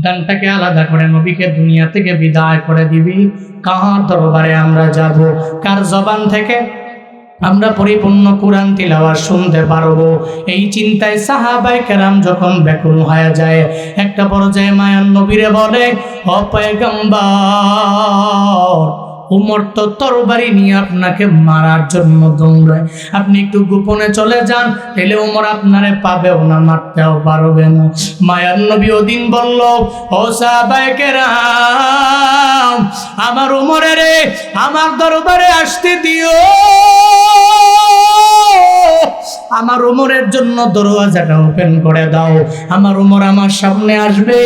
গর্দানটাকে আলাদা করে নবীকে দুনিয়া থেকে বিদায় করে দিবি। কার দরবারে আমরা যাব? কার জবান থেকে আমরা পরিপূর্ণ কোরআন তিলাওয়াত শুনতে পারবো? এই চিন্তায় সাহাবায়ে কেরাম যখন ব্যাকুল হয়ে যায়, একটা পর্যায়ে মায়ার নবীরে বলে, ও পয়গম্বর, উমর তো তরবারি নিয়ে আপনাকে মারার জন্য দৌড়ায়, আপনি একটু গোপনে চলে যান, তাহলে উমর আপনারে পাবেও না, মারতেও পারবে না। মায়ার নবী ওদিন বলল, ও সাহাবায়ে কেরাম, আমার উমরের আমার দরবারে আসতে দিও, আমার উমরের জন্য দরওয়াজাটা ওপেন করে দাও। আমার উমর আমার সামনে আসবে,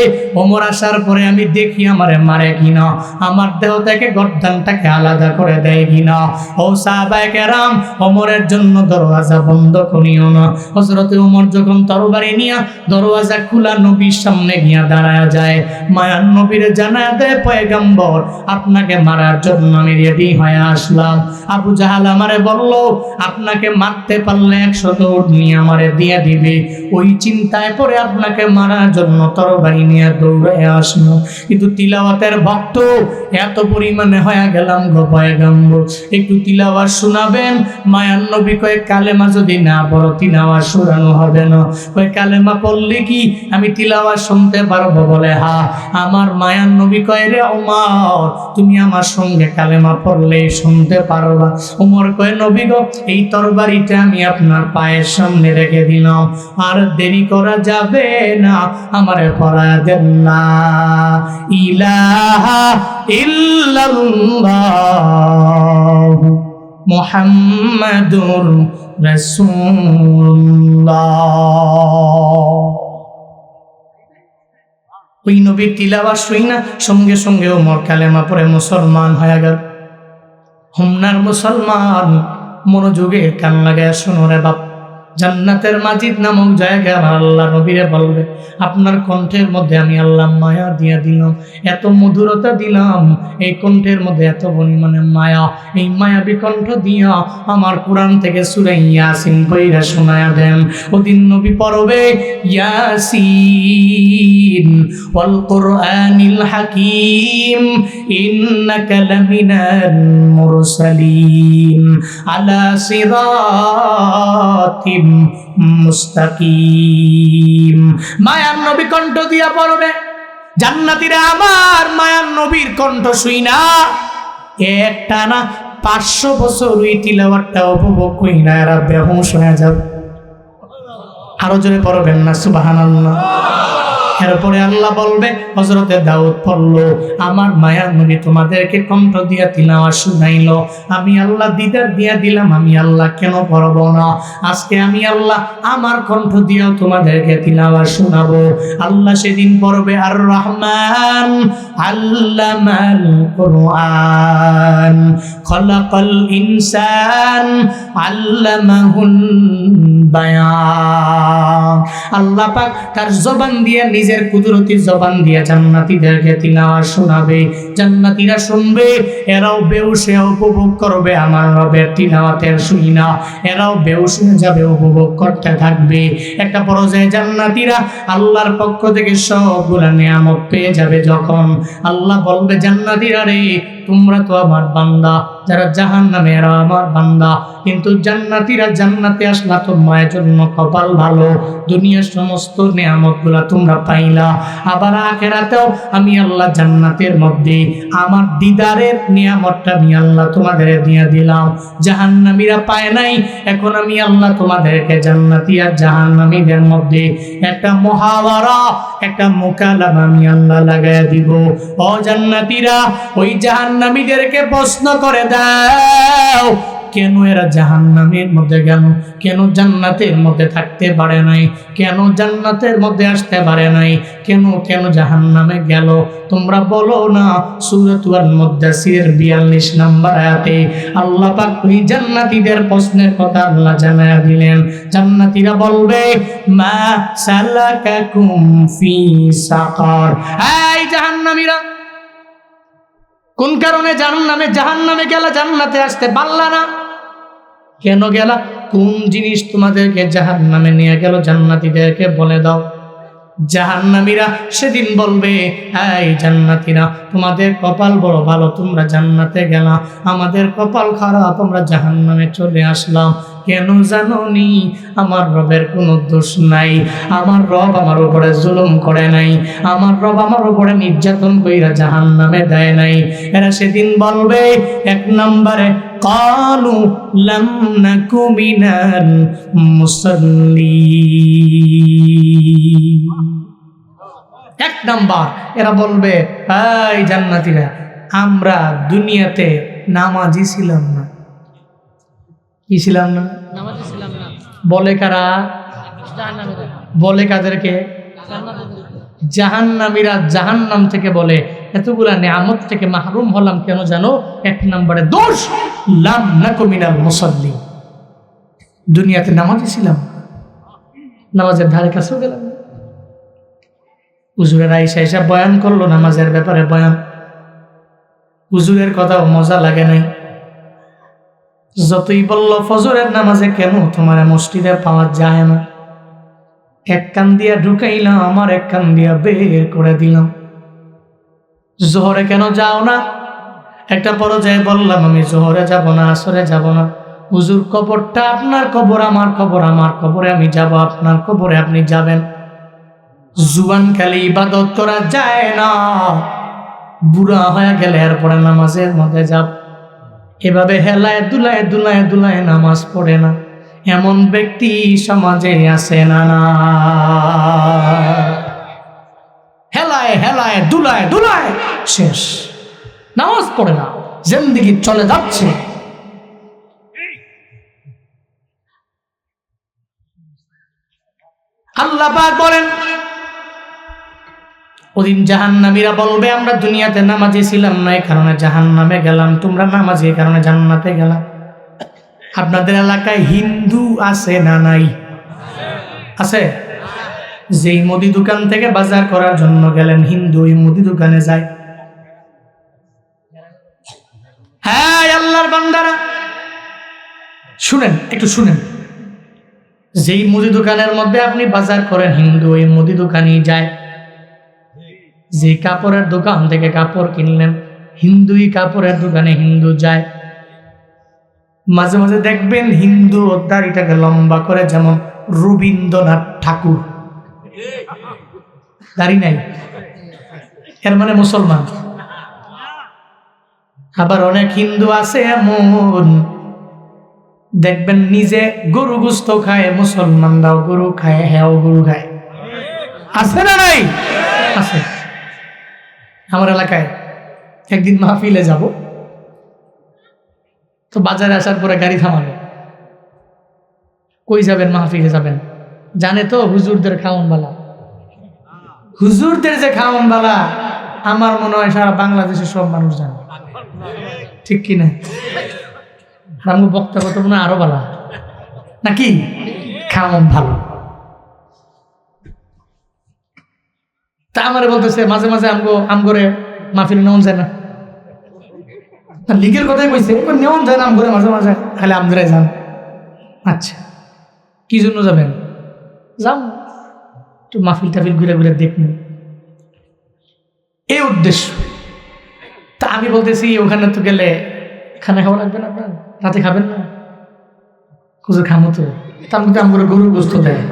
উমর আসার পরে আমি দেখি আমারে মারে কিনা, আমার দেহ থেকে গর্দানটাকে আলাদা করে দেয় কিনা। ও সাহাবায়ে কেরাম, ওমরের জন্য দরওয়াজা বন্ধ করিও না। হযরত ওমর যখন তরবারি নিয়ে দরওয়াজা খোলা নবীর সামনে গিয়া দাঁড়ায় যায়, মায়ার নবীর জানায় দেয়, পয়গম্বর, আপনাকে মারার জন্য আমি রেডি হয়ে আসলাম। আবু জাহাল আমারে বলল, আপনাকে মারতে পারলে 100 উট নিয়ে আমারে দিয়ে দিবে। ওই চিন্তায় পরে আপনাকে মারার জন্য তরবারি নিয়ে দৌড়ে আসলো। কিন্তু তিলাওয়াতের ভক্ত এত পরিমাণে হয়ে গেলাম গো পয়গম্বর, একটু তিলাওয়াত শোনাবেন? মায়ার নবী কয়, কালেমা যদি না পড়ো তিলাওয়াত শোনানো হবে না। কয়, কালেমা পড়লে কি আমি তিলাওয়াত শুনতে পারবো? বলে, হ্যাঁ। আমার মায়ার নবী কয়, রে ওমর, তুমি আমার সঙ্গে কালেমা পড়লেই শুনতে পারবা। ওমর কয়, নবী গো, এই তরবারিটা আমি আপনার পায়ের সামনে রেখে দিলাম, আর দেরি করা যাবে না, আমারে পড়া দেন না। ইলাহা ইল্লাল্লাহ মুহাম্মাদুর রাসূলুল্লাহ। ওই নবীর তিলাওয়াত শুই না, সঙ্গে সঙ্গে ওমর কালেমা পড়ে মুসলমান হয়ে গেল। হুমনার মুসলমান, মনোযোগে কান লাগায় শোনো রে বাপ, জান্নাতের মাজিদ নামক জায়গায় আমার আল্লাহ নবীরে বলবে, আপনার কণ্ঠের মধ্যে আমি আল্লাহ মায়া দিয়া দিলাম, এত মধুরতা দিলাম, এই কণ্ঠের মধ্যে এত পরিমাণে মায়া, এই মায়াবী কণ্ঠ দিয়া আমার কোরআন থেকে সূরা ইয়াসিন পড়া শোনায়া দেন। ওদিন নবী পড়বে, ইয়াসিন ওয়াল কুরআনিল হাকীম ইন্নাকা লামিনাল মুরসালিন আলা সিরাতিম মুস্তাকিম। মায়ার নবী কণ্ঠ দিয়া পড়বে, জান্নাতীরা আমার মায়ার নবীর কণ্ঠ শুই না একটা না 500 বছর ওই তিলাওয়াতটা উপভোগ করি না, এরা বেহুশ হয়ে যাবে। আরো জোরে পড়বেন না সুবহানাল্লাহ। এরপরে আল্লাহ বলবে, হযরতে দাউদ পড়ল, আমার মায়ার নবী তোমাদেরকে কণ্ঠ দিয়া তিলাওয়াত শুনাইলো, আমি আল্লাহ দিদার দিয়া দিলাম, আমি আল্লাহ কেন পড়ব না? আজকে আমি আল্লাহ আমার কণ্ঠ দিয়াও তোমাদেরকে তিলাওয়াত শোনাবো। আল্লাহ সেদিন পড়বে, আর রহমান আল্লামাল কুরআন খলাকাল ইনসান আল্লামাহুল বায়ান। আল্লাহ পাক তার জবান দিয়ে, নিজের কুদরতি জবান দিয়ে জান্নাতীদেরকে তিলাওয়াত শোনাবে। জান্নাতীরা শুনবে, এরাও বেহুশ হয়ে উপভোগ করবে আমার রবের তিলাওয়াতের শুনা, এরাও বেহুশ হয়ে যাবে, উপভোগ করতে থাকবে। একটা পর্যায়ে জান্নাতীরা আল্লাহর পক্ষ থেকে সবগুলা নিয়ামত পেয়ে যাবে। যখন আল্লাহ বলবে, জান্নাতীরা রে, তোমরা তো আমার বান্দা, যারা জাহান্নামে এরা আমার বান্দা, কিন্তু জান্নাতীরা জান্নাতে আসলা তোমার জন্য কপাল ভালো, দুনিয়ার সমস্ত নিয়ামতগুলা তোমরা পাইলা, আবার আখিরাতেও আমি আল্লাহ জান্নাতের মধ্যে আমার দিদারের নিয়ামতটা আমি আল্লাহ তোমাদের দিয়ে দিলাম। জাহান্নামীরা পায় নাই, এখন আমি আল্লাহ তোমাদেরকে জান্নাতি আর জাহান্নামীদের মধ্যে একটা মুহাওয়ারা, একটা মুকালামা আমি আল্লাহ লাগাইয়া দিব। ও জান্নাতীরা, ওই জাহান্নামীদেরকে প্রশ্ন করে দাও, কেন এরা জাহান্নামের মধ্যে গেল, কেন জান্নাতের মধ্যে থাকতে পারে নাই, কেন জান্নাতের মধ্যে আসতে পারে নাই, কেন কেন জাহান্নামে গেল? তোমরা বলো না। সূরাতুল মুদ্দাসির 42 নম্বর আয়াতে আল্লাহ পাক ওই জান্নাতীদের প্রশ্নের কথা আল্লাহ জানায়া দিলেন। জান্নাতীরা বলবে, মা সালাকাকুম ফি সাকার। এই জাহান্নামীরা, কোন কারণে জাহান্নামে গেলা, জান্নাতে আসতে পারলা না? কেন গেলা? কোন জিনিস তোমাদেরকে জাহান্নামে নিয়ে গেল? জান্নাতীদেরকে বলে দাও। জাহান্নামীরা সেদিন বলবে, এই জান্নাতীরা তোমাদের কপাল বড় ভালো, তোমরা জান্নাতে গেলা, আমাদের কপাল খারাপ, আমরা জাহান্নামে চলে আসলাম। কেন জানোনি? আমার রবের কোনো দোষ নাই, আমার রব আমার উপরে জুলুম করে নাই, আমার রব আমার উপরে নির্যাতন কইরা জাহান্নামে দেয় নাই। এরা সেদিন বলবে, এক নম্বরে কালু লাম নাকু মিনাল মুসাল্লিন। এক নাম্বার এরা বলবে, এই জান্নাতীরা আমরা দুনিয়াতে নামাজি ছিলাম না। কি ছিলাম না? নামাজি ছিলাম না। বলে কারা? জাহান্নামীরা। বলে কাদেরকে? জাহান্নামীরা জাহান্নাম থেকে বলে, এতগুলা নিয়ামত থেকে মাহরুম হলাম কেন জানো? এক নম্বরে দোষ, লাম নাকু মিনাল মুসাল্লিন। দুনিয়াতে নামাজি ছিলাম, নামাজের ধারে কাছেও গেলাম। হুজুরের আইসা বয়ান করলো নামাজের ব্যাপারে বয়ান, হুজুরের কথাও মজা লাগে নাই। যতই বলল ফজরের নামাজে কেন তোমার মসজিদে পাওয়া যায় না, এক কান দিয়া ঢুকাইলাম, আমার এক কান দিয়া বের করে দিলাম। জোহরে কেন যাও না? একটা পর্যায়ে বললাম আমি জোহরে যাব না, আসরে যাব না। হুজুর কবরটা আপনার কবর, আমার কবর আমার কবরে আমি যাব, আপনার কবরে আপনি যাবেন। জুবান খালি ইবাদত করা যায় না, বুড়া হয়ে গেলে এরপরে নামাজের মধ্যে যাব। এভাবে হেলায় দুলায় দুলায় দুলায় নামাজ পড়ে না, এমন ব্যক্তি সমাজে আছে না? না, হেলায় হেলায় দুলায় দুলায় শেষ, নামাজ পড়ে না, জিন্দেগি চলে যাচ্ছে। আল্লাহ পাক বলেন, ওদিন জাহান্নামীরা বলবে, আমরা দুনিয়াতে নামাজি ছিলাম না, এই কারণে জাহান্নামে গেলাম, তোমরা নামাজি এই কারণে জান্নাতে গেলাম। আপনাদের এলাকায় হিন্দু আছে না নাই? আছে। যেই মুদি দোকান থেকে বাজার করার জন্য গেলেন, হিন্দু ওই মুদি দোকানে যায়। হ্যাঁ আল্লাহর বান্দারা শুনেন, একটু শুনেন। যেই মুদি দোকানের মধ্যে আপনি বাজার করেন, হিন্দু ওই মুদি দোকানেই যায়। যে কাপড়ের দোকান থেকে কাপড় কিনলেন, হিন্দুই কাপড়ের দোকানে হিন্দু যায়। মাঝে মাঝে দেখবেন হিন্দু দাড়িটাকে লম্বা করে, যেমন রবীন্দ্রনাথ ঠাকুর, দাড়ি নাই, এর মানে মুসলমান। আবার অনেক হিন্দু আছে এমন, দেখবেন নিজে গরু গোস্ত খায়, মুসলমানরাও গরু খায়, হ্যাঁ গরু খায়। আছে না নাই? আছে। আমার এলাকায় একদিন মাহফিলে যাব, তো বাজারে আসার পরে গাড়ি থামালো। কই যাবেন? মাহফিলে যাবেন। জানে তো হুজুরদের খাওন বালা, হুজুরদের যে খাওন বালা, আমার মনে হয় সারা বাংলাদেশের সব মানুষ জানে, ঠিক কিনা? আমি বক্তব্য তো মনে হয় আরো বালা নাকি? খাওন ভালো। তা আমারে বলতেছে মাঝে মাঝে আমগরে মাহফিলে নেওয়া যায় না। লিগের কথাই কইছে, নেওয়া যায় না আমগরে মাঝে মাঝে, খালি আমগরে যান। আচ্ছা, কি জন্য যাবেন? যাও তো মাহফিল টাফিল ঘুরে ঘুরে দেখুন, এই উদ্দেশ্য। তা আমি বলতেছি ওখানে তো গেলে খানা খাওয়া লাগবে না, আপনার রাতে খাবেন না? হুজুর খামো তো, তার মধ্যে আমগরে গরুর গোস্ত দেয়।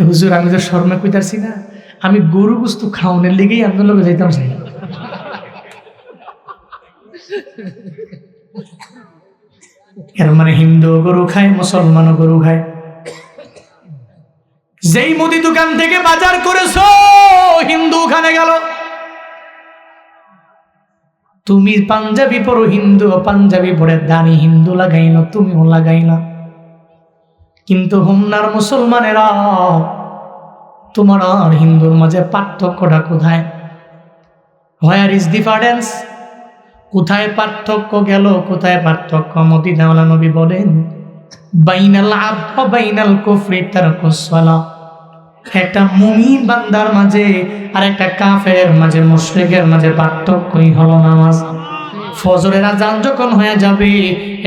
হুজুর আমি তো শর্মে কইতারছি না, আমি গরু গোস্ত খাওয়ানোর লেগেই আপনার লোক যাইতাম চাই। এর মানে হিন্দু গরু খায়, মুসলমানও গরু খায়। যেই মুদি দোকান থেকে বাজার করেছো, হিন্দু ওখানে গেল। তুমি পাঞ্জাবি পরো, হিন্দু পাঞ্জাবি পরে দাড়ি হিন্দু লাগাইল, তুমিও লাগাইলা। কিন্তু হোমনার মুসলমানেরা, তোমার আর হিন্দুর মাঝে পার্থক্যটা কোথায়? Where is difference? কোথায় পার্থক্য গেল? কোথায় পার্থক্য? মদিনাওয়ালা নবী বলেন, বাইনাল আবদ ওয়া বাইনাল কুফরি তারকুস সালাহ। একটা মুমিন বান্দার মাঝে আর একটা কাফের মাঝে, মুশরিকের মাঝে পার্থক্যই হলো নামাজ। ফজরের আজান যখন হয়ে যাবে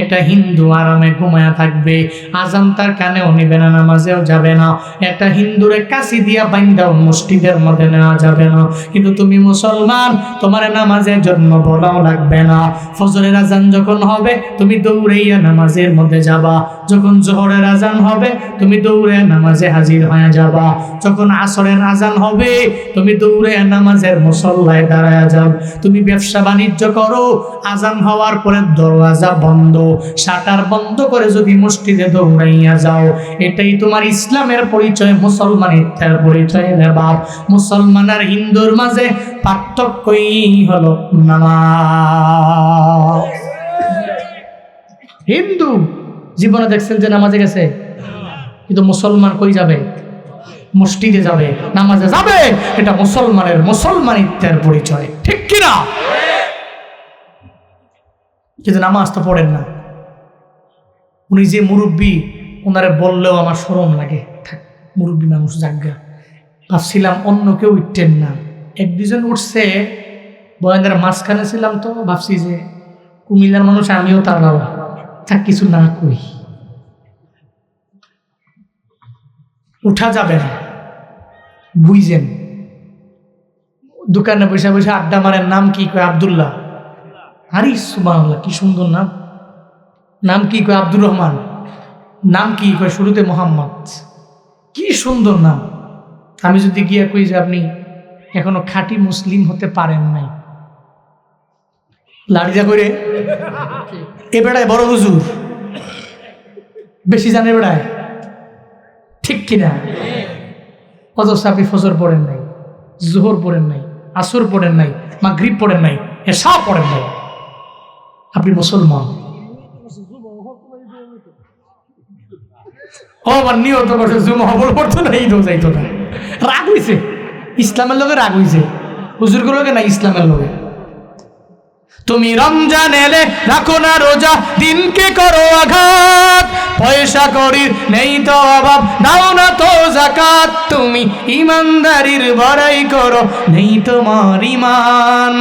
একটা হিন্দু আরামে ঘুমায়া থাকবে, আজান তার কানেও নিবে না, নামাজেও যাবে না। একটা হিন্দুরে কাশি দিয়া বাইন্দাও মসজিদের মধ্যে নেওয়া যাবে না। কিন্তু তুমি মুসলমান, তোমার নামাজের জন্য বলাও লাগবে না। ফজরের আজান যখন হবে তুমি দৌড়াইয়া নামাজের মধ্যে যাবা, যখন জোহরের আজান হবে তুমি দৌড়ে নামাজে হাজির হয়ে যাবা, যখন আসরের আজান হবে তুমি দৌড়ে নামাজের মুসল্লায় দাঁড়ায় যাও। তুমি ব্যবসা বাণিজ্য করো, আজান হওয়ার পরে দরওয়াজা বন্ধ, শাটার বন্ধ করে যদি মসজিদে দৌড়াইয়া যাও, এটাই তোমার ইসলামের পরিচয়, মুসলমানিত্বের পরিচয় রে বাপ। মুসলমান আর হিন্দুর মাঝে পার্থক্যই হলো নামাজ। হিন্দু জীবনে দেখছেন যে নামাজে গেছে, কিন্তু মুসলমান কই যাবে? মসজিদে যাবে, নামাজে যাবে। এটা মুসলমানের মুসলমানিত্বের পরিচয়, ঠিক কিনা? কিন্তু নামাজ তো পড়েন না। উনি যে মুরব্বী, ওনারে বললেও আমার শরম লাগে। থাক, মুরব্বী মানুষ জাগা। ভাবছিলাম অন্য কেউ উঠতেন না, এক দুজন উঠছে, বয়ানের মাঝখানে ছিলাম তো ভাবছি যে কুমিল্লার মানুষ, আমিও তার বাবা, থাক কিছু না কই, উঠা যাবে না। বুঝছেন, দোকানে বসে বসে আড্ডা মারেন, নাম কি কয়? আব্দুল্লাহ। আরে সুবহানাল্লাহ, কি সুন্দর নাম। নাম কি কয়? আব্দুর রহমান। নাম কি কয়? শুরুতে মোহাম্মদ। কি সুন্দর নাম। আমি যদি গিয়া কই যে আপনি এখনো খাঁটি মুসলিম হতে পারেন নাই, লাড়িয়া করে এ বেড়ায় বড় হুজুর বেশি জানে বেড়ায়, ঠিক কিনা? অথচ আপনি ফজর পড়েন নাই, জোহর পড়েন নাই, আসর পড়েন নাই, মাগরিব পড়েন নাই, এশা পড়েন নাই, আপনি মুসলমান। ও আমার নিয়ত বসে জুমা হবল পড়তো না, ঈদও যাইতো না। রাগ হইছে, ইসলামের লোকে রাগ হইছে, হুজুরগুলো লোকে না, ইসলামের লোকে। তুমি রমজান এলে রাখো না রোজা, দিনকে করো আঘাত, পয়সা করির নেই তো অভাব, দাও না তো যাকাত। তুমি ইমানদারির বড়াই করো, নেই তোমার ইমান,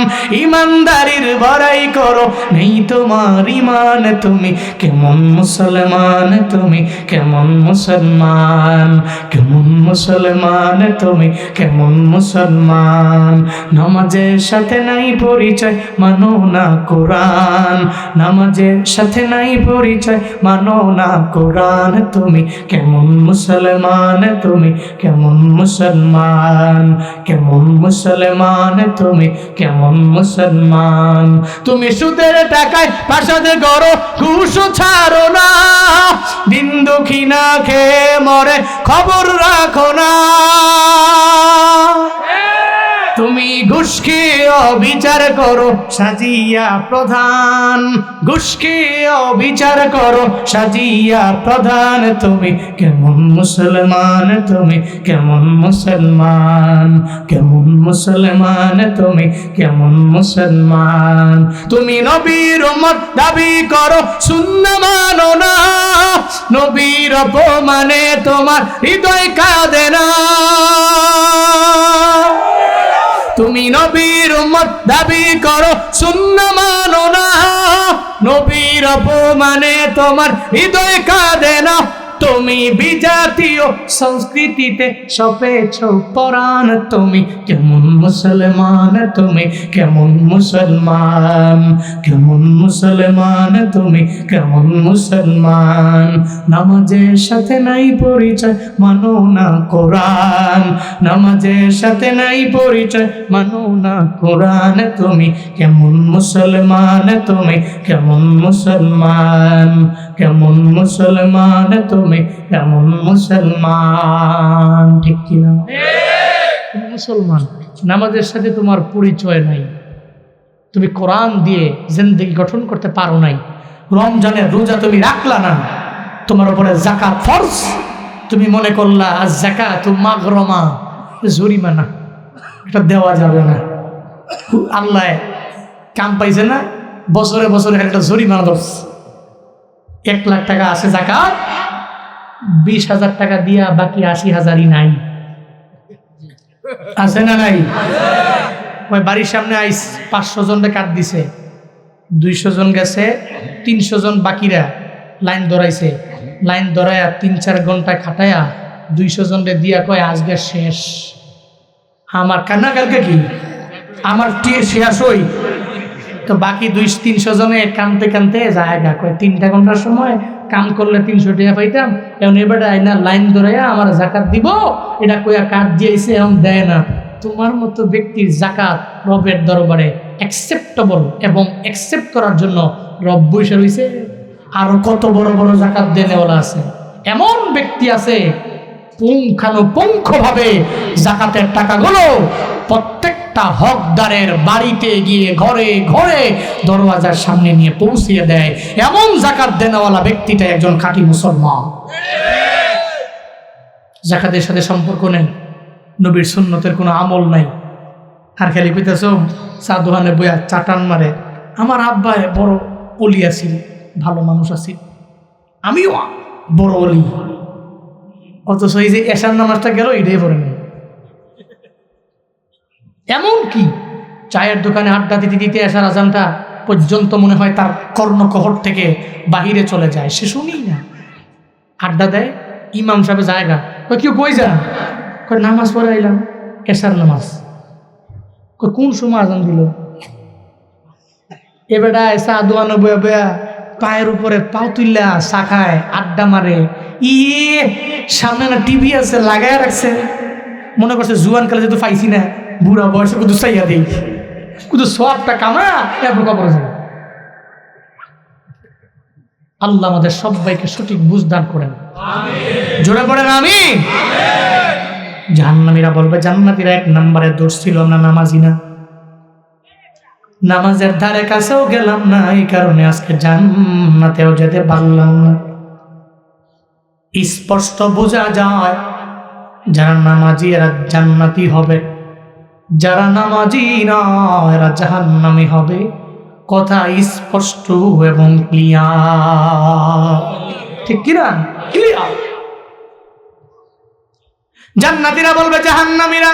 ইমানদারির বড়াই করো, নেই তোমার ইমান। তুমি কেমন মুসলমান, তুমি কেমন মুসলমান, কেমন মুসলমান, তুমি কেমন মুসলমান। নামাজের সাথে নাই পরিচয়, মানো না কোরআন, নামাজের সাথে নাই পরিচয়, মানো না কোরআন। তুমি কেমন মুসলমান, তুমি কেমন মুসলমান, কেমন মুসলমান, তুমি কেমন মুসলমান। তুমি সুদের টাকায় প্রাসাদ গড়ো, ঘুষ ছাড়ো না, দিন দুঃখী না খেয়ে মরে খবর রাখো না। তুমি ঘুষকে অবিচার করো, সাজিয়া প্রধান, ঘুষকে অবিচার করো, সাজিয়া প্রধান। তুমি কেমন মুসলমান, তুমি কেমন মুসলমান, কেমন মুসলমান, তুমি কেমন মুসলমান। তুমি নবীর উম্মত দাবি করো, সুন্নাহ মানো না, নবীর অপমানে তোমার হৃদয় কাঁদে না। তুমি নবীর উম্মত দাবি করো, সুন্নাহ মানো না, নবীর অপমানে তোমার হৃদয় কাঁদে না। তুমি বিজাতীয় সংস্কৃতিতে সপেছ পরাণ। তুমি কেমন মুসলমান, তুমি কেমন মুসলমান, কেমন মুসলমান, তুমি কেমন মুসলমান। নামাজের সাথে নাই পরিচয়, মানো না কোরআন, নামাজের সাথে নাই পরিচয়, মানো না কোরআন। তুমি কেমন মুসলমান, তুমি কেমন মুসলমান, কেমন মুসলমান, তুমি কেমন মুসলমান, ঠিক কিনা? তুমি মুসলমান, নামাজের সাথে তোমার পরিচয় নাই, তুমি কোরআন দিয়ে জিন্দেগি গঠন করতে পারো নাই, রমজানের রোজা তুমি রাখলা না, তোমার উপরে যাকাত ফরজ, তুমি মনে করলা আজ যাকাত মাগরমা, জরিমানা, এটা দেওয়া যাবে না। আল্লাহ কাম পাইছে না, বছরে বছরে একটা জরিমানা ধরছে। 1 লাখ টাকা আছে যাকাত, 20,000 টাকা দিয়া বাকি 80,000ই নাই, আছে না নাই? ওই বাড়ির সামনে আইস 500 জনকে কাট দিছে, 200 জন গেছে, 300 জন বাকিরা লাইন ধরাইছে, লাইন ধরাইয়া 3-4 ঘন্টা খাটাইয়া 200 জনরে দিয়া কয় আজকে শেষ। আমার কান্না কালকে কি আমার শেষ হই, তো বাকি 200-300 জনে কানতে কানতে জায়গা কয় 3টা ঘন্টার সময় কাম করলে 300 টাকা পাইতাম, এখন এবারে আইনা লাইন ধরাইয়া আমার জাকাত দিব এটা কইয়া কাট দিয়েছে, এখন দেয় না। তোমার মতো ব্যক্তির জাকাত রবের দরবারে অ্যাকসেপ্টেবল এবং অ্যাকসেপ্ট করার জন্য রব বসে রয়েছে। আরো কত বড় বড় জাকাত দেনেওয়ালা আছে, এমন ব্যক্তি আছে পুঙ্খানুপুঙ্খভাবে জাকাতের টাকাগুলো প্রত্যেকটা হকদারের বাড়িতে গিয়ে ঘরে ঘরে দরওয়াজার সামনে নিয়ে পৌঁছিয়ে দেয়। এমন জাকাত দেনেওয়ালা ব্যক্তিটা একজন খাঁটি মুসলমান। জাকাতের সাথে সম্পর্ক নেই, নবীর সুন্নতের কোনো আমল নাই, আর খালি কইতেছ চা দোকানে বইয়া চাটান মারে। আমার আব্বায় বড় অলি আছিল, ভালো মানুষ আছিল, আমিও বড় অলি, অথচ এই যে এশার নামাজটা গেল এটাই পড়েনি। এমন কি চায়ের দোকানে আড্ডা দিতে দিতে এশার আজানটা পর্যন্ত মনে হয় তার কর্ণকহর থেকে বাহিরে চলে যায়, সে শুনি না। আড্ডা দেয়, ইমাম সাহেব জায়গা কেউ কই যান, নামাজ পড়ে আইলাম, এশার নামাজ। কোন সময় আজান দিল? এবেটা চা দোয়ানো বয়া বয়া পায়ের উপরে পাও তুললা চা খায়, আড্ডা মারে। সামনে না টিভি আছে লাগায় রাখছে, মনে করছে জুয়ান কালে যেহেতু পাইছি না, বুড়া বয়সে কুদু চাইয়া দেই, কুদু সবটা কামা এরপর কবর যায়। আল্লাহ আমাদের সবাইকে সঠিক বুঝদান করেন, জোরে পড়েন আমিন। জাহান্নামীরা বলবে, জান্নাতীরা 1 নম্বরে দোষ ছিল আমরা নামাজি না, নামাজের ধারে কাছেও গেলাম না, এই কারণে আজকে জান্নাতেও যেতে পারলাম না। স্পষ্ট বোঝা যায় যারা নামাজি এরা জান্নাতি হবে, যারা নামাজি না এরা জাহান্নামী হবে। কথা স্পষ্ট এবং ক্লিয়ার, ঠিক কিনা? ক্লিয়ার। জান্নাতীরা বলবে জাহান্নামীরা,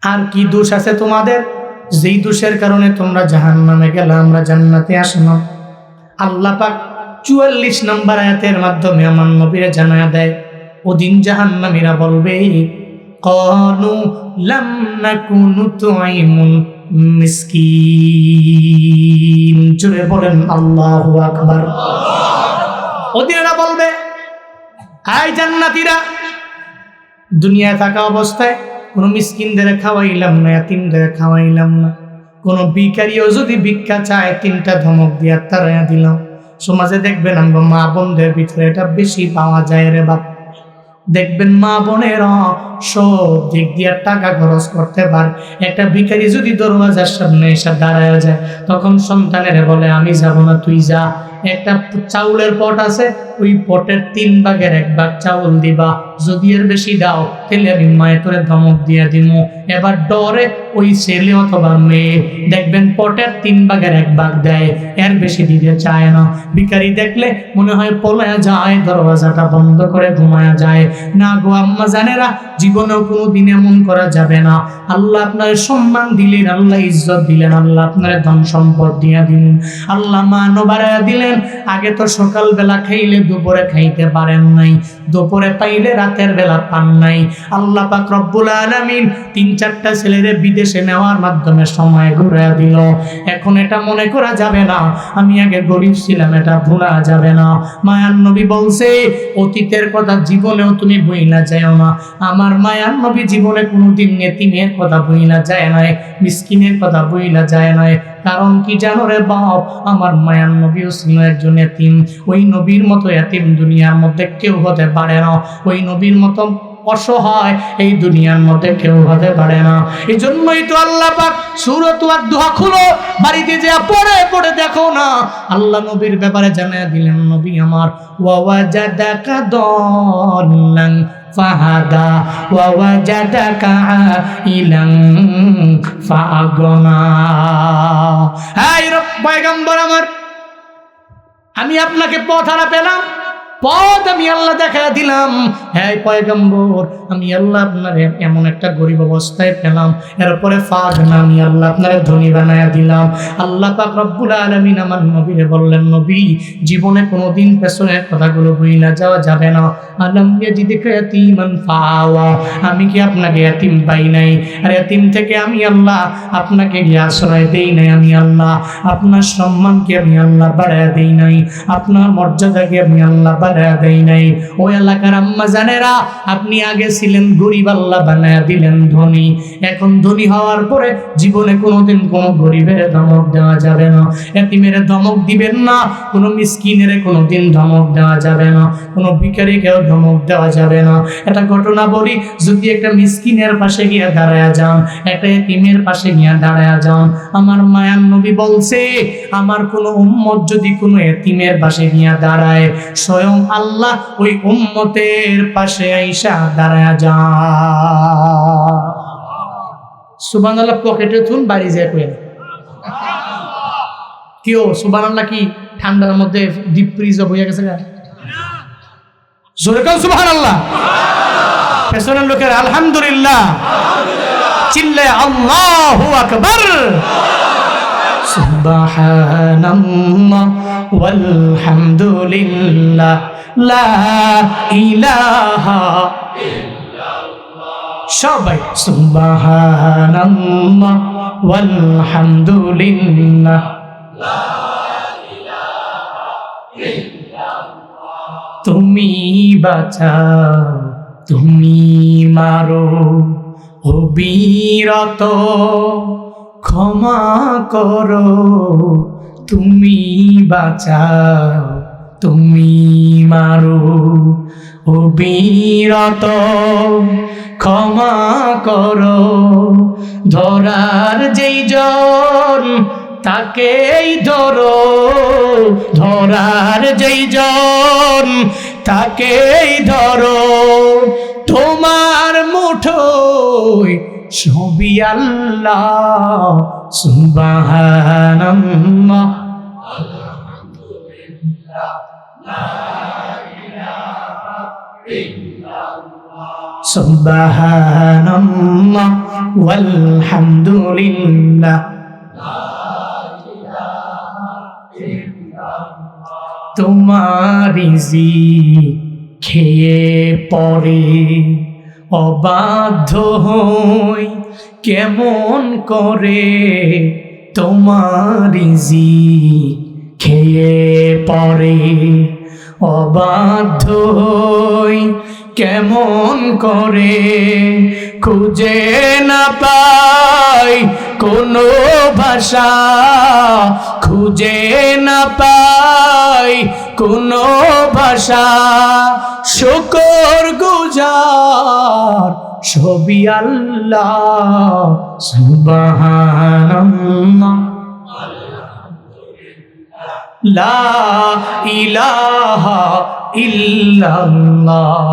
আর কি দোষ আছে তোমাদের, যেই দোষের কারণে তোমরা জাহান্নামে গেলে আমরা জান্নাতে আসলাম? আল্লাহ পাক 44 নম্বর আয়াতের মাধ্যমে আমার নবীরে জানায়া দেয়, ওদিন জাহান্নামীরা বলবে ক্বালু লাম নাকু নুতঈমুল মিসকিন। জোরে বলেন আল্লাহু আকবার। ওদিন এরা বলবে, আয় জান্নাতীরা, দুনিয়ায় থাকা অবস্থায় কোনো মিসকিনদের খাওয়াইলাম না, এতিমদের খাওয়াইলাম না, কোনো ভিখারিও যদি ভিক্ষা চায় 3টা ধমক দিয়া তাড়াইয়া দিলাম। সমাজে দেখবেন আমরা মা বোনদের ভিতরে এটা বেশি পাওয়া যায় রে বাপ। দেখবেন মা বোনেরা সব দিক দিয়ে টাকা খরচ করতে পারে, একটা ভিখারি যদি দরওয়াজার সামনে এসে দাঁড়ায় যায় তখন সন্তানের বলে আমি যাব না, তুই যা। একটা চাউলের পট আছে, ওই পটের 3 ভাগের 1 ভাগ চাউল দিবা, যদি এর বেশি দাও তাহলে আমি মায়ে তোরে ধমক দিয়ে দিব। এবার ডরে ওই ছেলে অথবা মেয়ে দেখবেন পটের 3 ভাগের 1 ভাগ দেয়, এর বেশি দিতে চায় না। ভিখারি দেখলে মনে হয় পলায়া যায়, দরওয়াজাটা বন্ধ করে ঘুমায়া যায়। না গো আম্মা জানেরা, জীবনেও কোনোদিন এমন করা যাবে না। আল্লাহ আপনার সম্মান দিলেন, আল্লাহ ইজ্জত দিলেন, আল্লাহ আপনার ধন সম্পদ দিয়ে দিলেন, আল্লাহ মান বাড়াইয়া দিলেন। আগে তো সকালবেলা খাইলে দুপুরে খাইতে পারেন নাই, দুপুরে পাইলে রাতের বেলা পান নাই। আল্লাহ পাক রব্বুল আলামিন 3-4টা ছেলেরে বিদেশে নেওয়ার মাধ্যমে সময় ঘুরাইয়া দিল। এখন এটা মনে করা যাবে না আমি আগে গরিব ছিলাম, এটা ভুলা যাবে না। মায়ার নবী বলছে, অতীতের কথা জীবনেও তুমি ভুইলা যাও না। আমার মায়ার নবী জীবনে কোনোদিন এতিমের কথা ভুইলা যায় নাই, মিসকিনের কথা ভুইলা যায় নাই। কারণ কি জানো রে বাপ, আমার মায়ার নবীও ছিল একজন এতিম। ওই নবীর মতো এতিম দুনিয়ার মধ্যে কেউ হতে পারে না, ওই নবীর মতো অসহায় এই দুনিয়ার মধ্যে কেউ হতে পারে না। এই জন্যই তো আল্লাহ পাক সূরাত আদ-দুহা খুলো, বাড়িতে যা পড়ে পড়ে দেখো না, আল্লাহ নবীর ব্যাপারে জানিয়ে দিলেন, নবী আমার ওয়া ওয়াজাদাকা দাল্লান ফাহাদা ওয়া ওয়াজাদাকা আইলান ফাআগনা। এই পয়গম্বর আমার, আমি আপনাকে পথ হারা পেলাম, পথ আমি আল্লাহ দেখা দিলাম। হ্যাঁ পয়গম্বর, আমি আল্লাহ আপনার এমন একটা গরিব অবস্থায় পেলাম, এরপরে ফাগনা আমি আল্লাহ আপনার ধনী বানায়া দিলাম। আল্লাহ পাক রব্বুল আলামিন আমার নবীরে বললেন, নবী জীবনে কোনোদিন পেছনের কথাগুলো ভুইলা যাওয়া যাবে না। আলাম ইয়াজিদকা ইয়াতীমান ফাআওয়া, আমি কি আপনাকে ইয়াতীম পাই নাই? আর ইয়াতীম থেকে আমি আল্লাহ আপনাকে কি আশ্রয় দেই নাই? আমি আল্লাহ আপনার সম্মানকে আমি আল্লাহ বাড়ায়া দেই নাই, আপনার মর্যাদাকে আমি আল্লাহ বাড়ায়া দেই নাই। ওই এলাকার আম্মা জানেরা, আপনি আগে ছিলেন গরিব, আল্লাহ বানায়া দিলেন ধনী। এখন ধনী হওয়ার পরে জীবনে কোনোদিন কোনো গরিবের ধমক দেওয়া যাবে না, এতিমের ধমক দিবেন না, কোনো মিসকিনের কোনোদিন ধমক দেওয়া যাবে না, কোনো ভিখারিকেও ধমক দেওয়া যাবে না। একটা ঘটনা বলি, যদি একটা মিসকিনের পাশে গিয়ে দাঁড়ায়া যান, একটা এতিমের পাশে গিয়ে দাঁড়ায়া যান, আমার মায়ার নবী বলছে, আমার কোনো উম্মত যদি কোনো এতিমের পাশে গিয়ে দাঁড়ায়, স্বয়ং আল্লাহ ওই উম্মতের পাশে আইসা দাঁড়ায়া যান। সুবহানাল্লাহ পকেটে থুন, বাড়ি যায় কইেন কেউ সুবহানাল্লাহ কি ঠান্ডার মধ্যে ডিপ ফ্রিজ হয়ে গেছে গা? জোরে কাও সুবহানাল্লাহ। পেছনের লোকের আলহামদুলিল্লাহ, চিল্লায় আল্লাহু আকবার। সুবহানাল্লাহ ওয়ালহামদুলিল্লাহ লা ইলাহা সবাই সুবহানাল্লাহ ওয়ালহামদুলিল্লাহ। তুমি বাঁচাও, তুমি মারো, অবিরত ক্ষমা করো। তুমি বাঁচাও, তুমি মারো, অবিরত ক্ষমা করো। ধরার যেই জন তাকেই ধরো, ধরার যেই জন তাকেই ধরো। তোমার মুঠোয় সবই আল্লাহ। সুবহানাল্লাহ সুবহানাল্লাহ ওয়ালহামদুলিল্লাহ। তোমার রিজিক খেয়ে পরে অবাধ্য হই কেমন করে। তোমার রিজিক খেয়ে পরে অবাধ্য হই কেমন করে। খুঁজে না পাই কোনো ভাষা, খুঁজে না পাই কোনো ভাষা। শুকর গুজার সবই আল্লাহ। সুবহানাল্লাহ লা ইলাহা ইল্লাল্লাহ।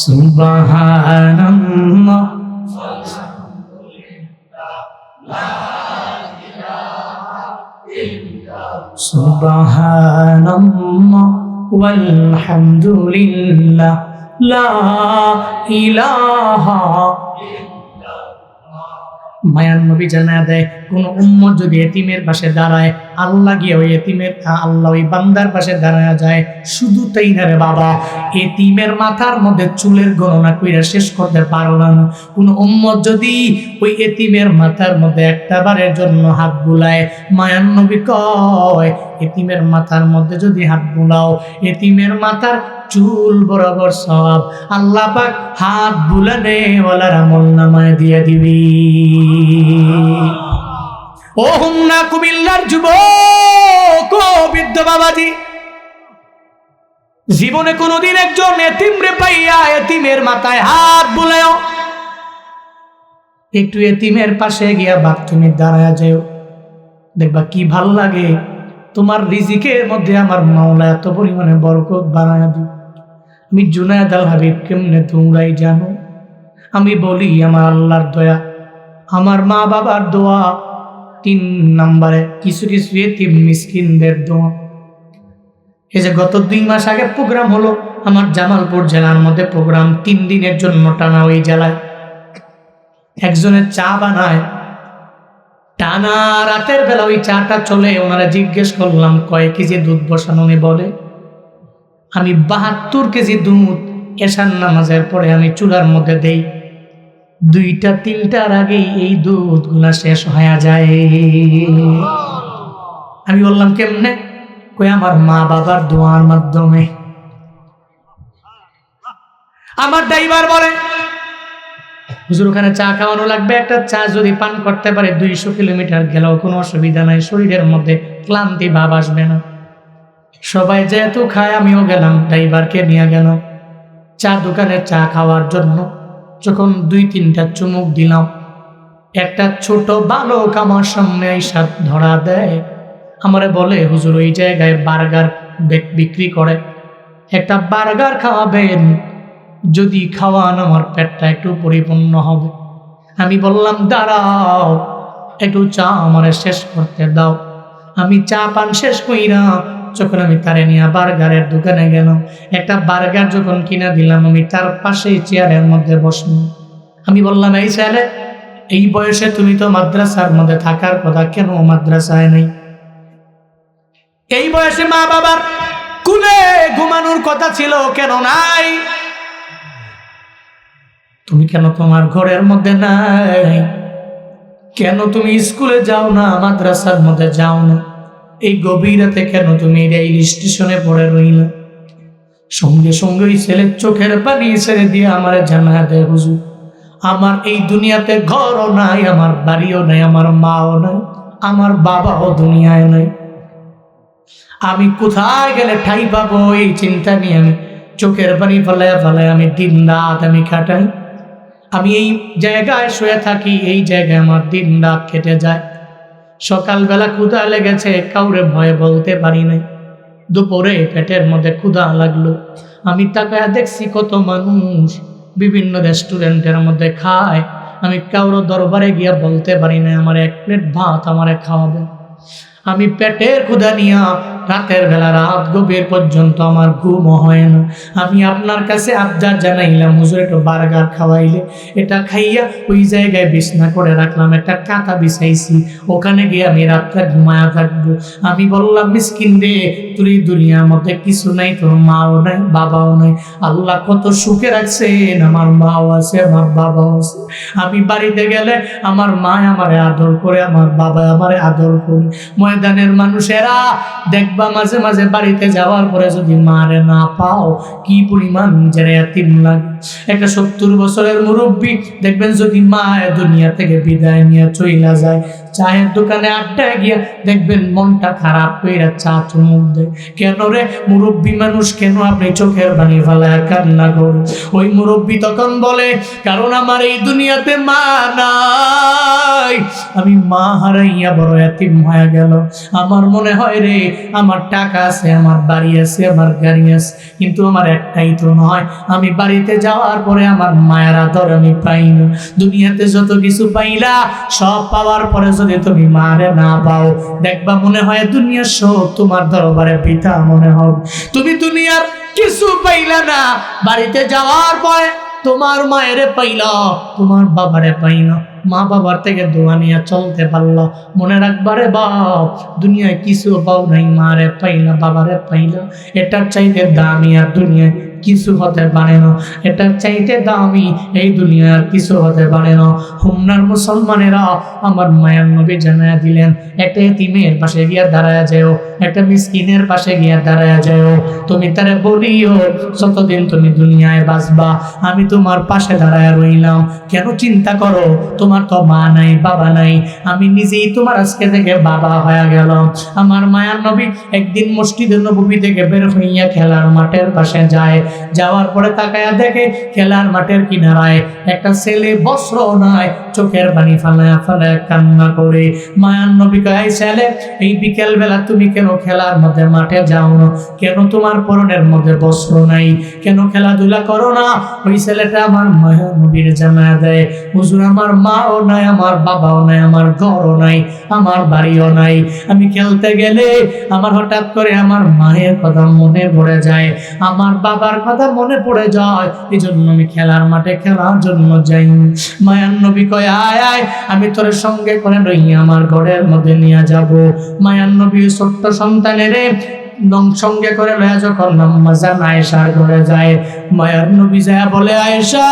সুবহানাল্লাহ সুবহানাল্লাহ ওয়ালহামদুলিল্লাহ লা ইলাহা। মায়ান নবী জানায়া দেয়, কোন উম্মত যদি এতিমের পাশে দাঁড়ায়, আল্লাহ গিয়ে ওই এতিমের আল্লাহ ওই বান্দার পাশে দাঁড়ায়া যায়। শুধু তাই না রে বাবা, এতিমের মাথার মধ্যে চুলের গণনা কইরা শেষ করতে পারো না। কোন উম্মত যদি ওই এতিমের মাথার মধ্যে একটা বারের জন্য হাত বুলায়, মায়ান নবী কয়, এতিমের মাথার মধ্যে যদি হাত বুলাও, এতিমের মাথার চুল বরাবর সওয়াব আল্লাহ পাক হাত বুলানে ওয়ালার আমলনামায় দিয়ে দিবি। ও হুন্না কুমিল্লার যুবক, ও বৃদ্ধ বাবাজি, জীবনে কোনোদিন একজন এতিম রে পাইয়া এতিমের মাথায় হাত বুলাও। একটু এতিমের পাশে গিয়া বাথরুমে দাঁড়ায় যাও, দেখবা কি ভাল লাগে। তোমার রিজিকের মধ্যে আমার মাওলা এত পরিমাণে বরকত বাড়ায়া দিই। আমি জুনায়েদ আল হাবিব কেমনে তোমরাই জানো। আমি বলি আমার আল্লাহর দয়া, আমার মা বাবার দোয়া, 3 নম্বরে কিছু কিছু এতিম মিসকিনদের দোয়া। এই যে গত 2 মাস আগে প্রোগ্রাম হলো, আমার জামালপুর জেলার মধ্যে প্রোগ্রাম, 3 দিনের জন্য টানা ওই জেলায়। একজনের চা বানায় টানা, রাতের বেলা ওই চাটা চলে। ওনারা জিজ্ঞেস করলাম কয় কেজি দুধ বসানো? উনি বলে আমি 72 কেজি দুধ এশার নামাজের পরে আমি চুলার মধ্যে দেই, 2টা 3টার আগেই এই দুধগুলা শেষ হয়ে যায়। আমি বললাম কেমনে? কই আমার মা বাবার দোয়ার মাধ্যমে। আমার ড্রাইভার বলে হুজুর ওখানে চা খাওয়ানো লাগবে, একটা চা যদি পান করতে পারে 200 কিলোমিটার গেলেও কোনো অসুবিধা নাই, শরীরের মধ্যে ক্লান্তি ভাব আসবে না। সবাই যেহেতু খায় আমিও গেলাম, ড্রাইভারকে নিয়ে গেল চা দোকানে চা খাওয়ার জন্য। যখন 2-3টা চুমুক দিলাম, একটা ছোট বালক আমার সামনে এসে ধরা দেয়, আমারে বলে হুজুর ওই জায়গায় বার্গার বিক্রি করে, একটা বার্গার খাওয়াবেন, যদি খাওয়ান আমার পেটটা একটু পরিপূর্ণ হবে। আমি বললাম দাঁড়াও, একটু চা আমারে শেষ করতে দাও। আমি চা পান শেষ কইরা যখন আমি তারে নিয়ে বার্গারের দোকানে গেল, একটা বার্গার যখন কিনা দিলাম, আমি তার পাশেই চেয়ারের মধ্যে বসলাম। আমি বললাম এই ছেলে, এই বয়সে তুমি তো মাদ্রাসার মধ্যে থাকার কথা, কেন মাদ্রাসায় নেই? এই বয়সে মা বাবার কুলে ঘুমানোর কথা ছিল, কেন নাই? তুমি কেন তোমার ঘরের মধ্যে নাই? কেন তুমি স্কুলে যাও না, মাদ্রাসার মধ্যে যাও না? এই গভীর রাতে কেন তুমি রেল স্টেশনে পড়ে রইলা? সঙ্গে সঙ্গে ওই ছেলের চোখের পানি ছেড়ে দিয়ে আমার জানা দেয় হুজুর আমার এই দুনিয়াতে ঘরও নাই, আমার বাড়িও নাই, আমার মাও নাই, আমার বাবাও দুনিয়ায় নাই, আমি কোথায় গেলে ঠাই পাবো? এই চিন্তা নিয়ে আমি চোখের পানি ফেলায় ফেলায় আমি দিন রাত আমি কাটাই। আমি এই জায়গায় শুয়ে থাকি, এই জায়গায় আমার দিন রাত কেটে যায়। সকালবেলা ক্ষুধা লেগেছে, কাউরে ভয়ে বলতে পারি নাই। দুপুরে পেটের মধ্যে ক্ষুধা লাগলো, আমি তাকায় দেখছি কত মানুষ বিভিন্ন রেস্টুরেন্টের মধ্যে খায়, আমি কারোর দরবারে গিয়া বলতে পারি না আমার 1 প্লেট ভাত আমারে খাওয়াবে। আমি পেটের ক্ষুধা নিয়া রাতের বেলা রাত গভীর পর্যন্ত আমার ঘুমও হয় না। আমি আপনার কাছে আবদার জানাইলাম হুজুর একটু বার্গার খাওয়াইলে। এটা খাইয়া ওই জায়গায় বিছনা করে রাখলাম, একটা কাঁথা বিছাইছি, ওখানে গিয়ে আমি রাতটা ঘুমায়া থাকবো। আমি বললাম মিসকিন রে, তোর এই দুনিয়ার মধ্যে কিছু নাই, তোর মাও নাই, বাবাও নাই, আল্লাহ কত সুখে রাখছেন, আমার মাও আছে, আমার বাবাও আছে। আমি বাড়িতে গেলে আমার মা আমারে আদর করে, আমার বাবা আমারে আদর করে। ময়দানের মানুষেরা দেখবা মাঝে মাঝে বাড়িতে যাওয়ার পরে যদি মারে না পাও, কি পরিমাণ নিজের এতিম লাগে। একটা 70 বছরের মুরব্বী দেখবেন যদি মা দুনিয়া থেকে বিদায় নিয়ে চইলা যায়, চায়ের দোকানে আড্ডায় গিয়া দেখবেন মনটা খারাপ হইয়া চা চুমুক দেয়। কেন রে মুরব্বী মানুষ, কেন আপনি চোখের পানি ফেলায় কান্না করেন? ওই মুরব্বী তখন বলে কারণ আমার এই দুনিয়াতে মা নাই, আমি মা হারাইয়া বড় এতিম হয়ে গেল। আমার মনে হয় রে আমার টাকা আছে, আমার বাড়ি আছে, আমার গাড়ি আছে, কিন্তু আমার একটাই তো নয়, আমি বাড়িতে যাওয়ার পরে আমার মায়ের আদর আমি পাই না। দুনিয়াতে যত কিছু পাইলা সব পাওয়ার পরে যদি তুমি মারে না পাও, দেখবা মনে হয় দুনিয়ার সব তোমার দরবারে পিতা মনে হবে। তুমি দুনিয়ার কিছু পাইলা না, বাড়িতে যাওয়ার পরে তোমার মায়েরে পাইলা, তোমার বাবারে পাইনা, মা বাবার থেকে দোয়া নিয়ে চলতে পারলো। মনে রাখবারে বাপ, দুনিয়ায় কিছু পাও নাই, মারে পাইলা, বাবারে পাইলা, এটার চাইতে দামি আর দুনিয়ায় কিছু হতে পারে না, এটার চাইতে দামি এই দুনিয়ার কিছু হতে পারে না। হুমনার মুসলমানেরা আমার মায়ের নবী জানায়া দিলেন, একটা এতিমের পাশে গিয়া দাঁড়ায়া যাও, একটা মিসকিনের পাশে গিয়া দাঁড়ায়া যাও, তুমি তারে বলিও যতদিন তুমি দুনিয়ায় বাঁচবা আমি তোমার পাশে দাঁড়ায়া রইলাম। কেন চিন্তা করো, তোমার তো মা নাই, বাবা নাই, আমি নিজেই তোমার আজকে থেকে বাবা হয়ে গেলাম। আমার মায়ার নবী একদিন মসজিদে নববী থেকে বের হইয়া খেলার মাঠের পাশে যায়, যাওয়ার পরে তাকায়া দেখে খেলার মাঠের কিনারায় একটা ছেলে বস্ত্র নাই, চোখের পানি ফালায়া ফালায়া কান্না করে। মায়ার নবী কয় ছেলে, এই বিকেল বেলা তুমি কেন খেলার মধ্যে মাঠে যাও না? কেন তোমার পরনের মধ্যে বস্ত্র নাই? কেন খেলাধুলা করো না? ওই ছেলেটা আমার মায়ার নবীর জানায়া দেয়, হুজুর আমার মাও নাই, আমার বাবাও নাই, আমার ঘরও নাই, আমার বাড়িও নাই, আমি খেলতে গেলে আমার হঠাৎ করে আমার মায়ের কথা মনে পড়ে যায়, আমার বাবার কথা মনে পড়ে যায়, এই জন্য আমি খেলার মাঠে খেলার জন্য যাই। মায়ার নবী কয় আয় আয়, আমি তোর সঙ্গে করে লইয়া আমার ঘরের মধ্যে নিয়ে যাব। মায়ার নবী ছোট্ট সন্তানের সঙ্গে করে লয়া যখন আম্মা জান আয়েশার ঘরে যায়, মায়ার নবী যায় বলে আয়েশা,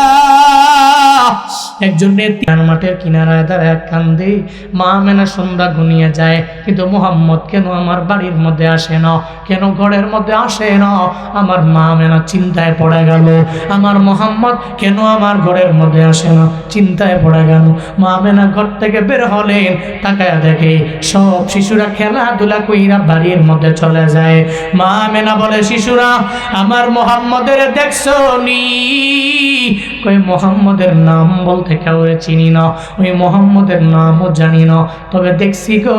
একজন নেতার মাঠের কিনারায় দাঁড়ায় কান্দে। মা আমেনা সন্ধ্যা ঘনিয়ে যায়, কিন্তু মুহাম্মদ কেন আমার বাড়ির মধ্যে আসে না, কেন ঘরের মধ্যে আসে না? আমার মা আমেনা চিন্তায় পড়ে গেল, আমার মুহাম্মদ কেন আমার ঘরের মধ্যে আসে না, চিন্তায় পড়ে গেল। মা আমেনা ঘর থেকে বের হলেন, তাকায়া দেখে সব শিশুরা খেলাধুলা কইরা বাড়ির মধ্যে চলে যায়। মা আমেনা বলে, শিশুরা আমার মুহাম্মদের দেখছো নি? কই মুহাম্মদের নাম বলতে কেউ চিনি না, ওই মুহাম্মদের নামও জানি না, তবে দেখছি গো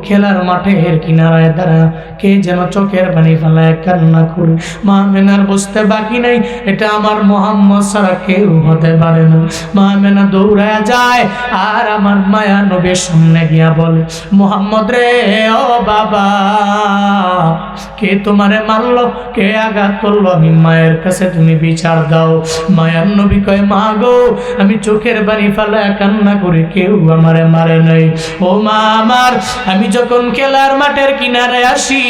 খেলার মাঠের কিনারায় দাঁড়া কে যেন চোখের পানি ফেলায় কান্না করে। মা আমেনার বুঝতে বাকি নাই, এটা আমার মুহাম্মদ ছাড়া কেউ হতে পারে না। মা আমেনা দৌড়ায় যায় আর আমার মায়া নবীর সামনে গিয়া বলে, মুহাম্মদ রে ও বাবা, কে তোমারে মারলো, কে আঘাত করলো, আমি মায়ের কাছে তুমি বিচার দাও। মায়ার নবী কয়, মা গো আমি চোখের পানি ফেলায় কান্না করে, কেউ আমারে মারে নাই। ও মা আমার, আমি যখন খেলার মাঠের কিনারে আসি,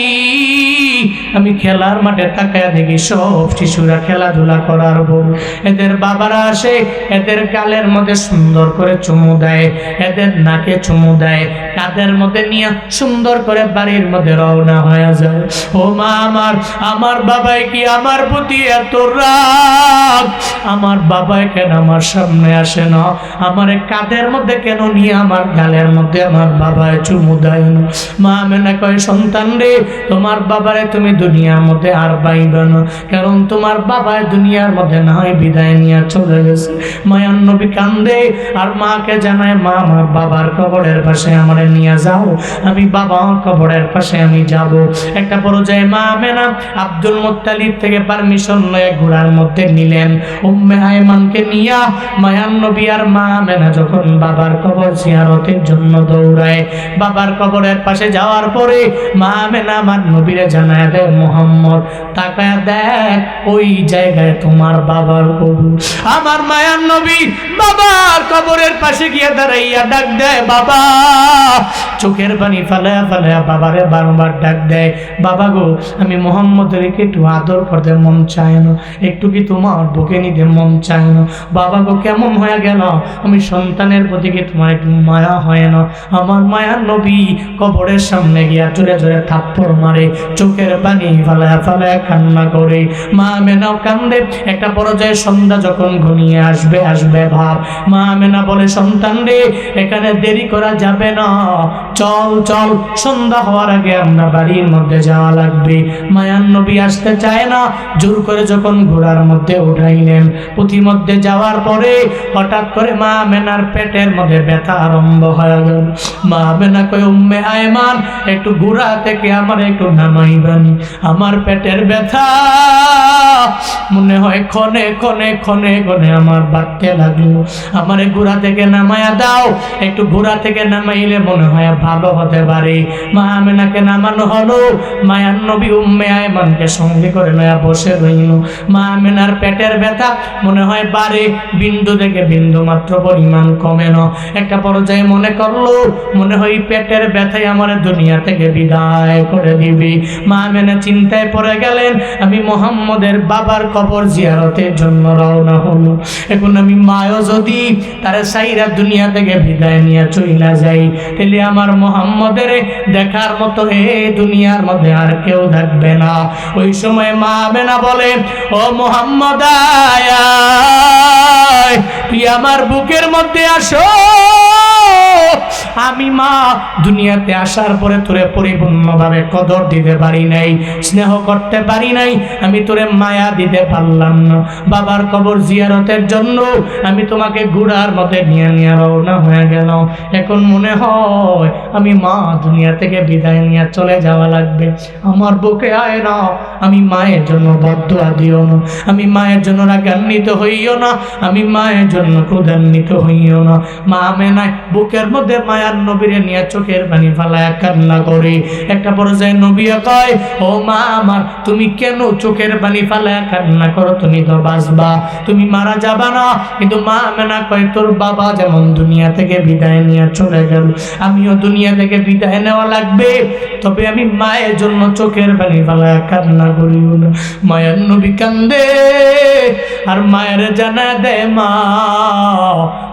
আমি খেলার মাঠে তাকায় দেখি সব শিশুরা খেলাধুলা করার বউ, এদের বাবারা আসে, এদের গালের মধ্যে সুন্দর করে চুমু দেয়, এদের নাকে চুমু দেয়, কাঁধের মধ্যে নিয়ে সুন্দর করে বাড়ির মধ্যে রওনা হয়ে যায়। ও মা আমার, আমার বাবাই কি আমার প্রতি এত রাগ? আমার বাবাই কেন আমার সামনে আসে না? আমার কাঁধের মধ্যে কেন নিয়ে আমার গালের মধ্যে আমার বাবায় চুমু দেয় না? মা আমেনা কয়, সন্তান রে, তোমার বাবারে তুমি দুনিয়ার মধ্যে আর পাইবে না, কারণ তোমার বাবায় দুনিয়ার মধ্যে না হয় বিদায় নিয়ে চলে গেছে। মায়ার নবী কান্দে আর মাকে জানায়, মা আমার বাবার কবরের পাশে আমারে নিয়ে যাও, আমি বাবার কবরের পাশে আমি যাব। একটা পর্যায়ে মা আমেনা আব্দুল মুত্তালিব থেকে পারমিশন নিয়ে ঘোড়ার মধ্যে নিলেন। উম্মে আয়মানকে নিয়া মায়ার নবী আর মা আমেনা যখন বাবার কবর জিয়ারতের জন্য দৌড়ায়, বাবার কবরের পাশে যাওয়ার পরে মা আমেনা আমার নবীরে জানায় দেয়, মুহাম্মদ তাকায়া দেখ, ওই জায়গায় তোমার বাবার কবর। আমার মায়ার নবী বাবার কবরের পাশে গিয়ে দাঁড়াইয়া ডাক দেয়, বাবা। চোখের পানি ফালায়া ফালায়া বাবারে বারবার ডাক দেয়, বাবা গো, আমি মুহাম্মদের একটু আদর করতে মন চায় না, একটু কি তোমার বুকে নিতে মন চায় না? বাবা গো, কেমন হয়ে গেল, আমি সন্তানের প্রতি কি তোমার একটু মায়া হয় না? আমার মায়ার নবী কবরের সামনে গিয়া জোরে জোরে থাপ্পড় মারে, চোখের পানি ফালায়া ফালায়া কান্না করে। মা আমেনাও কান্দে। একটা পর্যায়ে সন্ধ্যা যখন ঘনিয়ে আসবে আসবে ভাব, মা আমেনা বলে, সন্তান রে, এখানে দেরি করা যাবে না, চল চল, সন্ধ্যা হওয়ার আগে আমরা বাড়ির মধ্যে যাওয়া লাগবে। মায়ার নবী আসতে চায় না, জোর করে যখন ঘোড়ার মধ্যে উঠাইলেন, পথিমধ্যে যাওয়ার পরে হঠাৎ করে মা আমেনার পেটের মধ্যে ব্যথা আরম্ভ হয়ে গেল। মা আমেনা কয়, উম্মে আয়মান, একটু ঘোড়া থেকে আমার একটু নামাইবানি, আমার পেটের ব্যথা মনে হয় ক্ষণে ক্ষণে ক্ষণে ক্ষণে আমার বাড়তে লাগলো, আমারে ঘোড়া থেকে নামায়া দাও, একটু ঘোড়া থেকে নামাইলে মনে হয় ভালো হতে পারে। মা আমেনাকে নামানো হলো, মায়ার নবী উম্মে আয়মানকে সঙ্গে করে লয়া বসে রইল। মা আমেনার পেটের ব্যথা মনে হয় বাড়ে, বিন্দু থেকে বিন্দু মাত্র পরিমাণ কমে না। একটা পর্যায়ে মনে করলো, মনে হয় পেটের ব্যথায় আমার দুনিয়া থেকে বিদায় করে দিবি। মা আমেনা চিন্তায় পড়ে গেলেন, আমি মুহাম্মদের বাবার কবর জিয়ারতের জন্য রওনা হলো, এখন আমি মায়ও যদি তারা সাইরা দুনিয়া থেকে বিদায় নিয়ে চইলা যাই, তাহলে আমার মুহাম্মদের দেখার মতো এই দুনিয়ার মধ্যে আর কেউ থাকবে না। ওই সময় মা আমেনা বলে, ও মুহাম্মদ আয়, তুই আমার বুকের মধ্যে আসো। আমি মা দুনিয়াতে আসার পরে তোরে পরিপূর্ণভাবে কদর দিতে পারি নাই, স্নেহ করতে পারি নাই, আমি তোরে মায়া দিতে পারলাম না। বাবার কবর জিয়ারতের জন্য আমি তোমাকে ঘোড়ার মধ্যে নিয়ে নিয়ে রওনা হয়ে গেল। এখন মনে হয় আমি মা দুনিয়া থেকে বিদায় নিয়ে চলে যাওয়া লাগবে, আমার বুকে আয় না। আমি মায়ের জন্য বদদুয়া দিও না, আমি মায়ের জন্য রাগান্বিত হইও না, আমি মায়ের জন্য ক্রোধান্বিত হইও না। মা আমেনা বুকের মধ্যে মায়ার নবীরে নিয়ে চোখের পানি ফালায়া কান্না করে। একটা পর্যায়ে নবী কয়, ও মা আমার, তুমি কেন চোখের পানি ফালায়া কান্না করো? তুমি তো বাঁচবা, তুমি মারা যাবা না। কিন্তু মা আমেনা কয়, তোর বাবা যেমন দুনিয়া থেকে বিদায় নিয়ে চলে গেল, আমিও দুনিয়া থেকে বিদায় নেওয়া লাগবে, তবে আমি মায়ের জন্য চোখের পানি ফালায়া কান্না করিও না। মায়ের নবী কান্দে আর মায়ের জানা দে, মা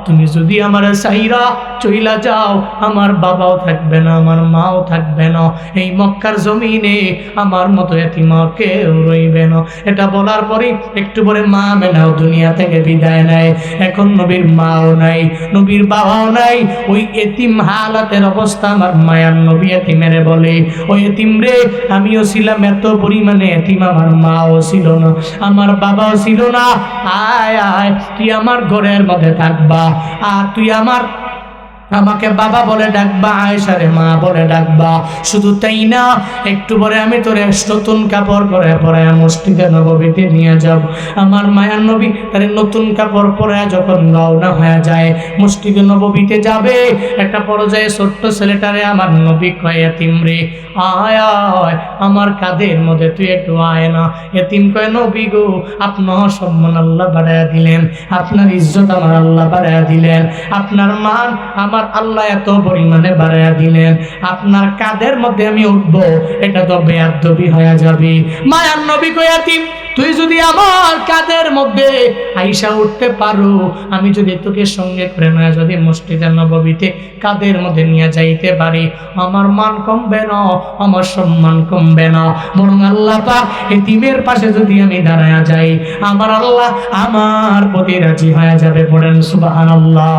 তুমি যদি আমার সাইরা চইলা যাও, আমার বাবাও থাকবে না, আমার মাও থাকবে না, এই মক্কার জমিনে আমার মতো এতিম কেউ রইবে না। এটা বলার পরে একটু পরে মা আমেনাও দুনিয়া থেকে বিদায় নেয়। এখন নবীর মাও নাই, নবীর বাবাও নাই, ওই এতিম হালাতের অবস্থা আমার মায়ার নবী এতিমেরে বলে, ওই এতিম রে, আমিও ছিলাম এত পরিমাণে এতিম, আমার মাও ছিল না, আমার বাবাও ছিল না, আয় আয় তুই আমার ঘরের মধ্যে থাকবা, আর তুই আমাকে বাবা বলে ডাকবা, আয়েশারে মা বলে ডাকবা। শুধু তাই না, একটু পরে আমি তোরে নতুন কাপড় পরে পরে মসজিদে নববীতে নিয়ে যাব। আমার মায়ার নবী তার নতুন কাপড় পরে যখন রওনা হয়ে যায় মসজিদে নববীতে যাবে, একটা পর্যায়ে ছোট্ট ছেলেটারে আমার নবী কয়, এতিম রে আয় আয় আমার কাঁধের মধ্যে তুই একটু আয় না। এতিম কয়, নবী গো, আপনার সম্মান আল্লাহ বাড়াইয়া দিলেন, আপনার ইজ্জত আমার আল্লাহ বাড়াইয়া দিলেন, আপনার মান আমার আল্লাহ এত পরিমাণে বাড়াইয়া দিলেন, আপনার কাঁধের মধ্যে আমি উঠবো, এটা তো বেয়াদবি হয়ে যাবে। মায়ার নবী কয়, এতিম তুই যদি আমার কাঁধের মধ্যে আইসা উঠতে পারো, আমি যদি তোকে সঙ্গে করে না যদি মসজিদে নববীতে কাঁধের মধ্যে নিয়ে যাইতে পারি, আমার মান কমবে না, আমার সম্মান কমবে না, বরং আল্লাহ পাক এতিমের পাশে যদি আমি দাঁড়ায়া যাই, আমার আল্লাহ আমার প্রতি রাজি হয়ে যাবে। পড়েন সুবহানাল্লাহ।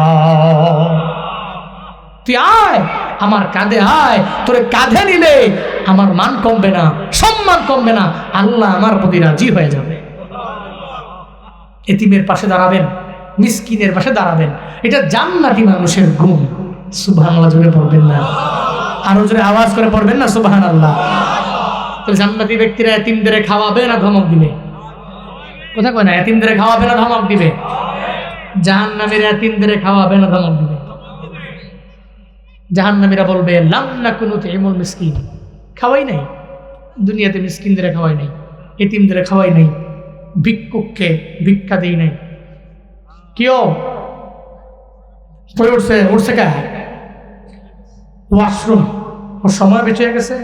তুই আয় আমার কাঁধে আয়, তোরে কাঁধে নিলে আমার মান কমবে না, সম্মান কমবে না, আল্লাহ আমার প্রতি রাজি হয়ে যাবে। এতিমের পাশে দাঁড়াবেন, মিসকিনের পাশে দাঁড়াবেন, এটা জান্নাতি মানুষের গুণ। সুবহানাল্লাহ জোরে পড়বেন না, আরো জোরে আওয়াজ করে পড়বেন না সুবহানাল্লাহ। তাহলে জান্নাতি ব্যক্তিরা এতিমদের খাওয়াবে না ধমক দিবে? কথা কয় না, এতিমদের খাওয়াবে না ধমক দিবে? জাহান্নামীর এতিমদের খাওয়াবে না ধমক দিবে? জাহান্নামীরা বলবে, লাম নাকুনু তুইমুল মিসকিন, খাওয়াই নাই দুনিয়াতে, মিসকিনদের খাওয়াই নাই, এতিমদের খাওয়াই নাই, ভিক্ষুককে ভিক্ষা দেই নাই। কেউ উঠছে কা ওয়াশরুম, ওর সময় বেশি হয়ে গেছে,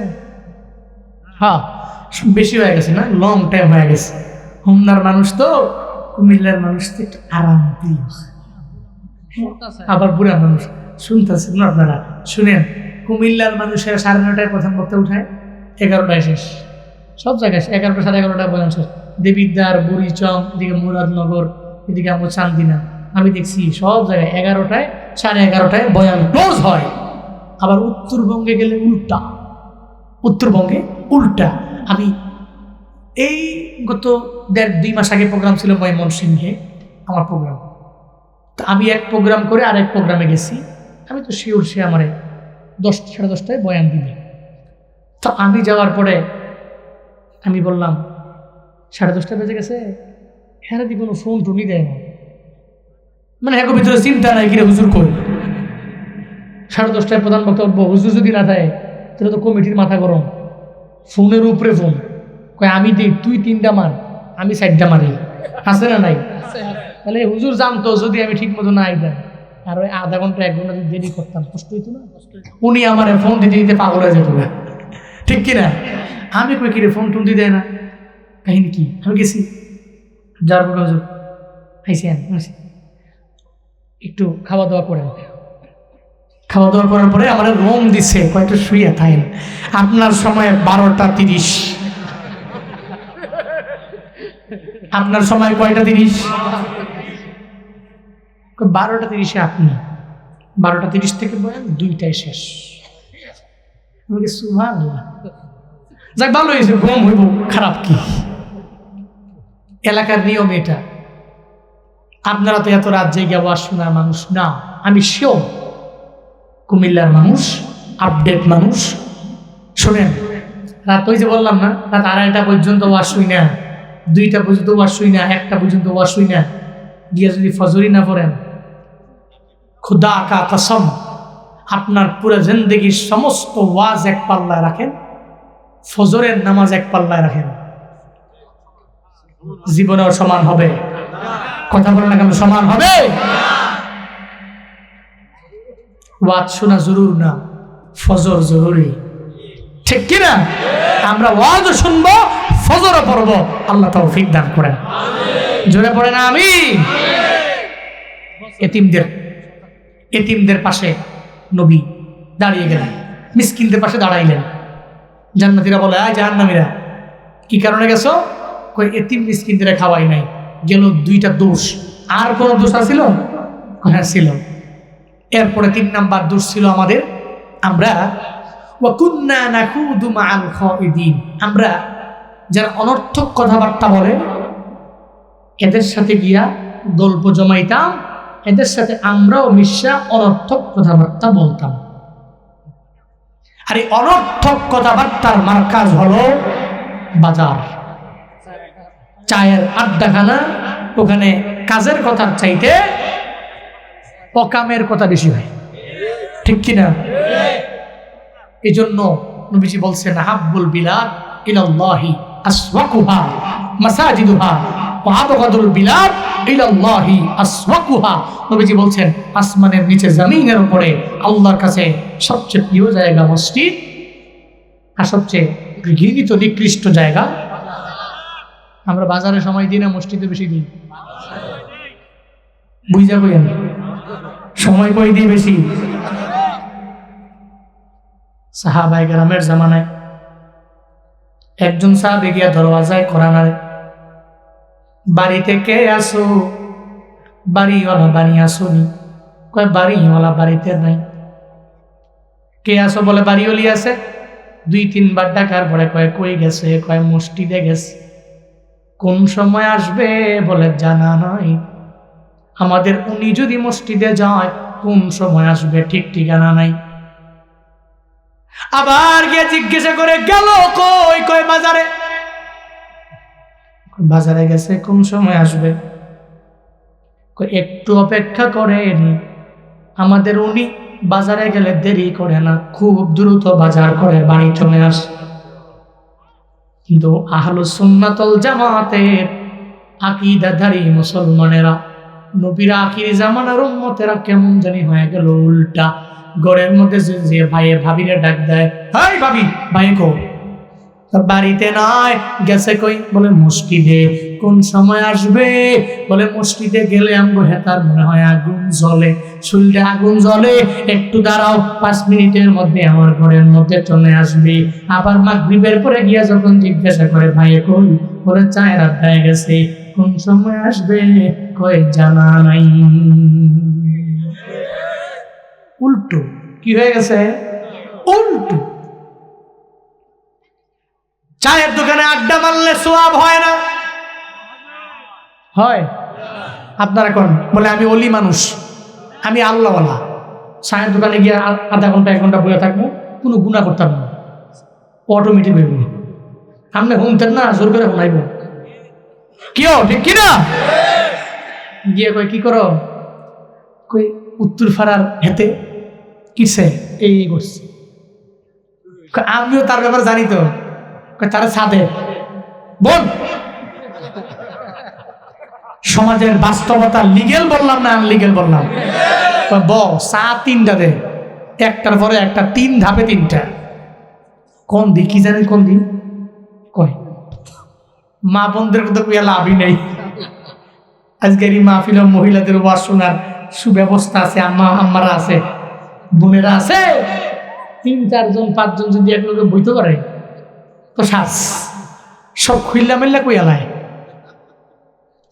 হ্যাঁ বেশি হয়ে গেছে না, লং টাইম হয়ে গেছে। হোমনার মানুষ তো, কুমিল্লার মানুষ তো একটু আরাম প্রিয়, আবার বুড়া মানুষ শুনতেছেন না আপনারা, শুনেন। কুমিল্লার মানুষের 9:30টায় প্রথম বক্তা উঠায়, 11টায় শেষ, সব জায়গায় 11টা 11:30টায় বয়ান শেষ। দেবিদ্বার, বুড়িচং, এদিকে মুরাদনগর, এদিকে আমার চান্দিনা, আমি দেখছি সব জায়গায় 11টায় 11:30টায় বয়ান ক্লোজ হয়। আবার উত্তরবঙ্গে গেলে উল্টা, উত্তরবঙ্গে উল্টা। আমি এই গত 1.5-2 মাস আগে প্রোগ্রাম ছিল ময়মনসিংহে, আমার প্রোগ্রাম, তো আমি এক প্রোগ্রাম করে আরেক প্রোগ্রামে গেছি। আমি তো শিওর সে আমারে 10 সাড়ে 10টায় বয়ান দিবে। তো আমি যাওয়ার পরে আমি বললাম 10:30 বেজে গেছে, হ্যাঁ দি কোনো ফোন টোনই দেয় না, মানে হ্যাঁ ভিতরে চিন্তা নাই কিরে হুজুর কই 10:30টায় প্রধান বক্তব্য, হুজুর যদি না থাকে তাহলে তো কমিটির মাথা গরম, ফোনের উপরে ফোন, কয় আমি দিই তুই 3টা মার আমি 4টা মারি, আছে না নাই? তাহলে হুজুর জানতো যদি আমি ঠিক মতো না আইতাম, আর ওই আধা ঘন্টা 1 ঘন্টা যদি দেরি করতাম কষ্ট হইতো না। উনি আমার ফোন দিতে দিতে পাগল হয়ে যেত না, ঠিক কিনা? আমি কই কিরে ফোন টোন দেয় না, কাহিনী কি? আমি গেছি যার বলে হুজুর আইসেন, একটু খাওয়া দাওয়া করেন। খাওয়া দাওয়া করার পরে আমার রুম দিছে, কয়েকটা শুয়ে থাকেন, আপনার সময় 12টা 30, আপনার সময় কয়টা 30? 12টা 30-এ আপনি, 12টা 30 থেকে বয়ান 2টায় শেষ। সুবহানাল্লাহ, যাক ভালো হয়েছে, ঘুম হইব, খারাপ কি? এলাকার নিয়ম এটা। আপনারা তো এত রাত জেগে আওয়াজ শোনার মানুষ না, আমি শিওর কুমিল্লার মানুষ, আপডেট মানুষ। শোনেন, রাত ওই যে বললাম না, রাত 2:30টা পর্যন্ত ওয়াজ শুই না, 2টা পর্যন্ত ওয়াজ শুই না, 1টা পর্যন্ত ওয়াজ শুই না, গিয়া যদি ফজরি না পড়েন, খুদা কা কসম আপনার পুরো জিন্দেগির সমস্ত ওয়াজ এক পাল্লায় রাখেন, ফজরের নামাজ এক পাল্লায় রাখেন, জীবনেও সমান হবে। কথা বলেন না কেন? সমান হবে। ওয়াজ শোনা জরুর না, ফজর জরুরি, ঠিক কিনা? আমরা ওয়াজও শুনবো, ফজরও পড়বো। আল্লাহ তৌফিক দান করেন। জোরে পড়ে না আমি। এতিমদের পাশে নবী দাঁড়িয়ে গেলেন, মিসকিনদের পাশে দাঁড়াইলেন। জান্নাতীরা বলে, আয় জাহান্নামীরা, কি কারণে গেছো? কই এতিম মিসকিনদের খাওয়াই নাই। গেল দুইটা দোষ। আর কোন দোষ আছিল? হ্যাঁ ছিল। এরপরে 3 নাম্বার দোষ ছিল আমাদের, আমরা ওয়াকুন্না নাখুদু মাআল খাইদিন, আমরা যারা অনর্থক কথাবার্তা বলে এদের সাথে গিয়া গল্প জমাইতাম, এদের সাথে আমরাও মিশা অনর্থক কথাবার্তা বলতাম। আর এই অনর্থক কথাবার্তার মার্কাজ হলো বাজার, চায়ের আড্ডাখানা। ওখানে কাজের কথার চাইতে অকামের কথা বেশি হয়, ঠিক কিনা? এই জন্য নবীজি বলছেন, হাব্বুল বিলাদ ইলাল্লাহি আসওয়াকুহা মাসাজিদুহা ওয়া আবগাদুল বিলাদ ইলাল্লাহি আসওয়াকুহা। নবীজি বলছেন, আসমানের নিচে জমিনের উপরে আল্লাহর কাছে সবচেয়ে প্রিয় জায়গা মসজিদ, আর সবচেয়ে ঘৃণিত নিকৃষ্ট জায়গা। আমরা বাজারে সময় দিই না, মসজিদে বেশি দিই। বুঝা কইেন সময় কই দিই বেশি। সাহাবায়ে কেরামের জামানায় একজন সাহাবী গিয়া দরওয়াজায় কড়া নাড়ে, বাড়িতে কে আসো? বাড়িওয়ালা বাড়ি আসোনি। কয় বাড়িওয়ালা বাড়িতে নাই। কে আসো? বলে বাড়িওয়ালি আছে। 2-3 বার ডাকার পরে কয় কই গেছে? কয় মসজিদে গেছে। কোন সময় আসবে? বলে জানা নাই। আমাদের উনি যদি মসজিদে যায় কোন সময় আসবে ঠিক ঠিকানা নাই। আবার গিয়ে জিজ্ঞাসা করে, গেল কই? কয় বাজারে। বাজারে গেছে, কোন সময় আসবে? একটু অপেক্ষা করেন, আমাদের উনি বাজারে গেলে দেরি করে না, খুব দ্রুত বাজার করে বাড়ি চলে আসে। কিন্তু আহলুস সুন্নাত ওয়াল জামাতের আকীদাধারী মুসলমানেরা, নবীর আখির জামানার উম্মতেরা কেমন জানি হয়ে গেল উল্টা। ঘরের মধ্যে যে ভাইয়ের ভাবিরে ডাক দেয়, হাই ভাবি, ভাই কো? বাড়িতে নয়, গেছে কই? বলে মসজিদে। কোন সময় আসবে? বলে মসজিদে গেলে আমগো হেতার মনে হয় আগুন জ্বলে, শরীরে আগুন জ্বলে, একটু দাঁড়াও, 5 মিনিটের মধ্যে আমার ঘরের মধ্যে চলে আসবে। আবার মাগরিবের পরে গিয়া যখন জিজ্ঞাসা করে, ভাই কই? বলে চায়ের আড্ডায় গেছে। কোন সময় আসবে? কই জানা নাই। উল্টো। কি হয়ে গেছে? উল্টো। চায়ের দোকানে আড্ডা মারলে সওয়াব হয় না? হয়। আপনারা কোন? বলে আমি ওলি মানুষ, আমি আল্লাহওয়ালা, চায়ের দোকানে গিয়ে আধা ঘন্টা 1 ঘন্টা বসে থাকবো, কোনো গুনাহ করতাম না, অটোমেটিক হইব। আপনি শুনতেন না, জোর করে শোনাইব। কিও ঠিক কিনা? গিয়ে কই কি করো? কই উত্তর ফাড়ার হেতে কিসে এই করছে। আমিও তার ব্যাপার জানি তো। তারা সাথে বল, সমাজের বাস্তবতা লিগেল বললাম না আনলিগেল বললাম? চা 3টা দে, একটার পরে একটা, 3 ধাপে 3টা। কোন দিক কি জানি? কোন দিন কয় মা বোনদের কথা কইয়া লাভই নেই। আজকের এই মাহফিল মহিলাদের ওয়াজ শোনার সুব্যবস্থা আছে, আম্মারা আছে, বোনেরা আছে। 3-4 জন 5 জন যদি এক লোকে বইতে পারে তো শ্বাস সব খুইল্লা মিল্লা কইয়া লাই।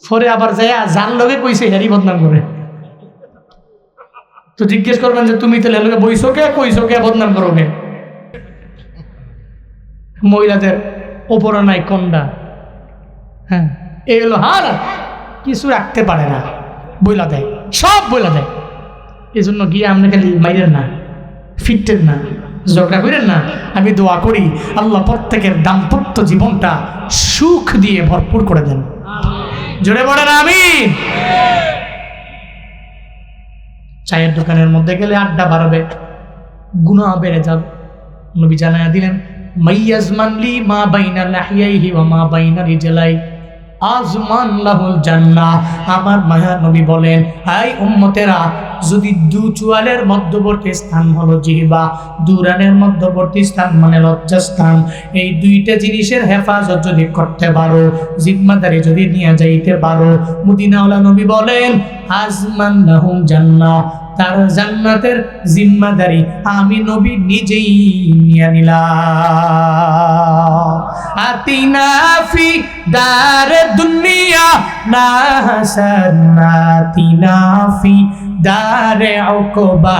পরে আবার যায় যার লগে কইছে হেরি বদনাম করে। তো জিজ্ঞেস করবেন যে তুমি তাহলে লোকে বইছো কে, কইছো কে, বদনাম করো কে? মহিলাদের ওপরে নাই কন্ডা। হ্যাঁ, এই হলো হার, কিছু রাখতে পারে না, বইলা দেয়, সব বইলা দেয়। এই জন্য গিয়ে আপনি খালি মাইরেন না, ফিটেন না, ঝগড়া করেন না। আমি দোয়া করি আল্লাহ প্রত্যেকের দাম্পত্য জীবনটা সুখ দিয়ে ভরপুর করে দেন। জোরে বলেন আমিন। চায়ের দোকানের মধ্যে গেলে আড্ডা বাড়বে, গুনাহ বেড়ে যাবে। নবী জানায়া দিলেন, মাইয়াজমান লি মা বাইনা লাহিয়াইহি ওয়া মা বাইনা রিজলাই আজমান লাহুল জান্নাহ। আমার মায়া নবী বলেন, হাই উম্মতেরা, যদি দু চুয়ালের মধ্যবর্তী স্থান হলো জিহ্বা, দুরানের মধ্যবর্তী স্থান মানে লজ্জাস্থান, এই দুইটা জিনিসের হেফাজত যদি করতে পারো, জিম্মাদারি যদি নিয়ে যাইতে পারো, মদিনাওয়ালা নবী বলেন আজমান লাহুল জান্নাহ, তার জান্নাতের জিম্মাদারি আমি নবী নিজেই নিয়ে নিলাম। আতিনা ফি দারে দুনিয়া না হাসান, আতিনা ফি দারে উকবা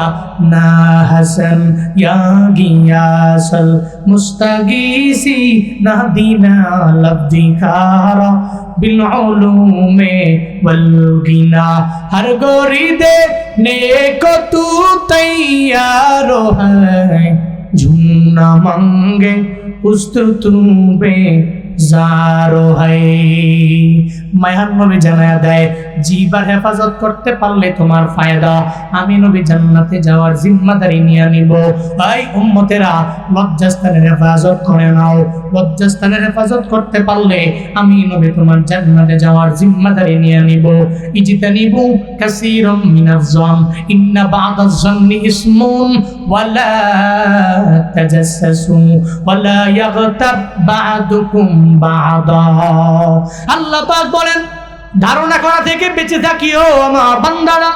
না হাসান, ইয়া গিয়াসাল মুস্তাগীসি নাদিনা লবদিকারা বিল উলুমে ওয়াল গিনা। हर गोरी देने को तू तैयार है, झूमना मांगे उस्तु तुम्बे जारो है। মায়ান নবী জানায়া দেয়, জিহ্বার হেফাজত করতে পারলে তোমার ফায়দা, আমি নবী জান্নাতে যাওয়ার জিম্মাদারি নিয়ে নিব। এই উম্মতেরা, লজ্জাস্থানের হেফাজত করে নাও। লজ্জাস্থানের হেফাজত করতে পারলে আমি নবী তোমার জান্নাতে যাওয়ার জিম্মাদারি নিয়ে নিব। ইজতানিবু কাসীরাম মিনাজ যাম, ইন্না বা'দাজ যান্নি ইসমুন ওয়ালা তাজাসসু ওয়ালা ইয়াগতাব বা'দুকুম বা'দা। আল্লাহ পাক বলেন, ধারণা করা থেকে বেঁচে থাকিও আমার বান্দারা।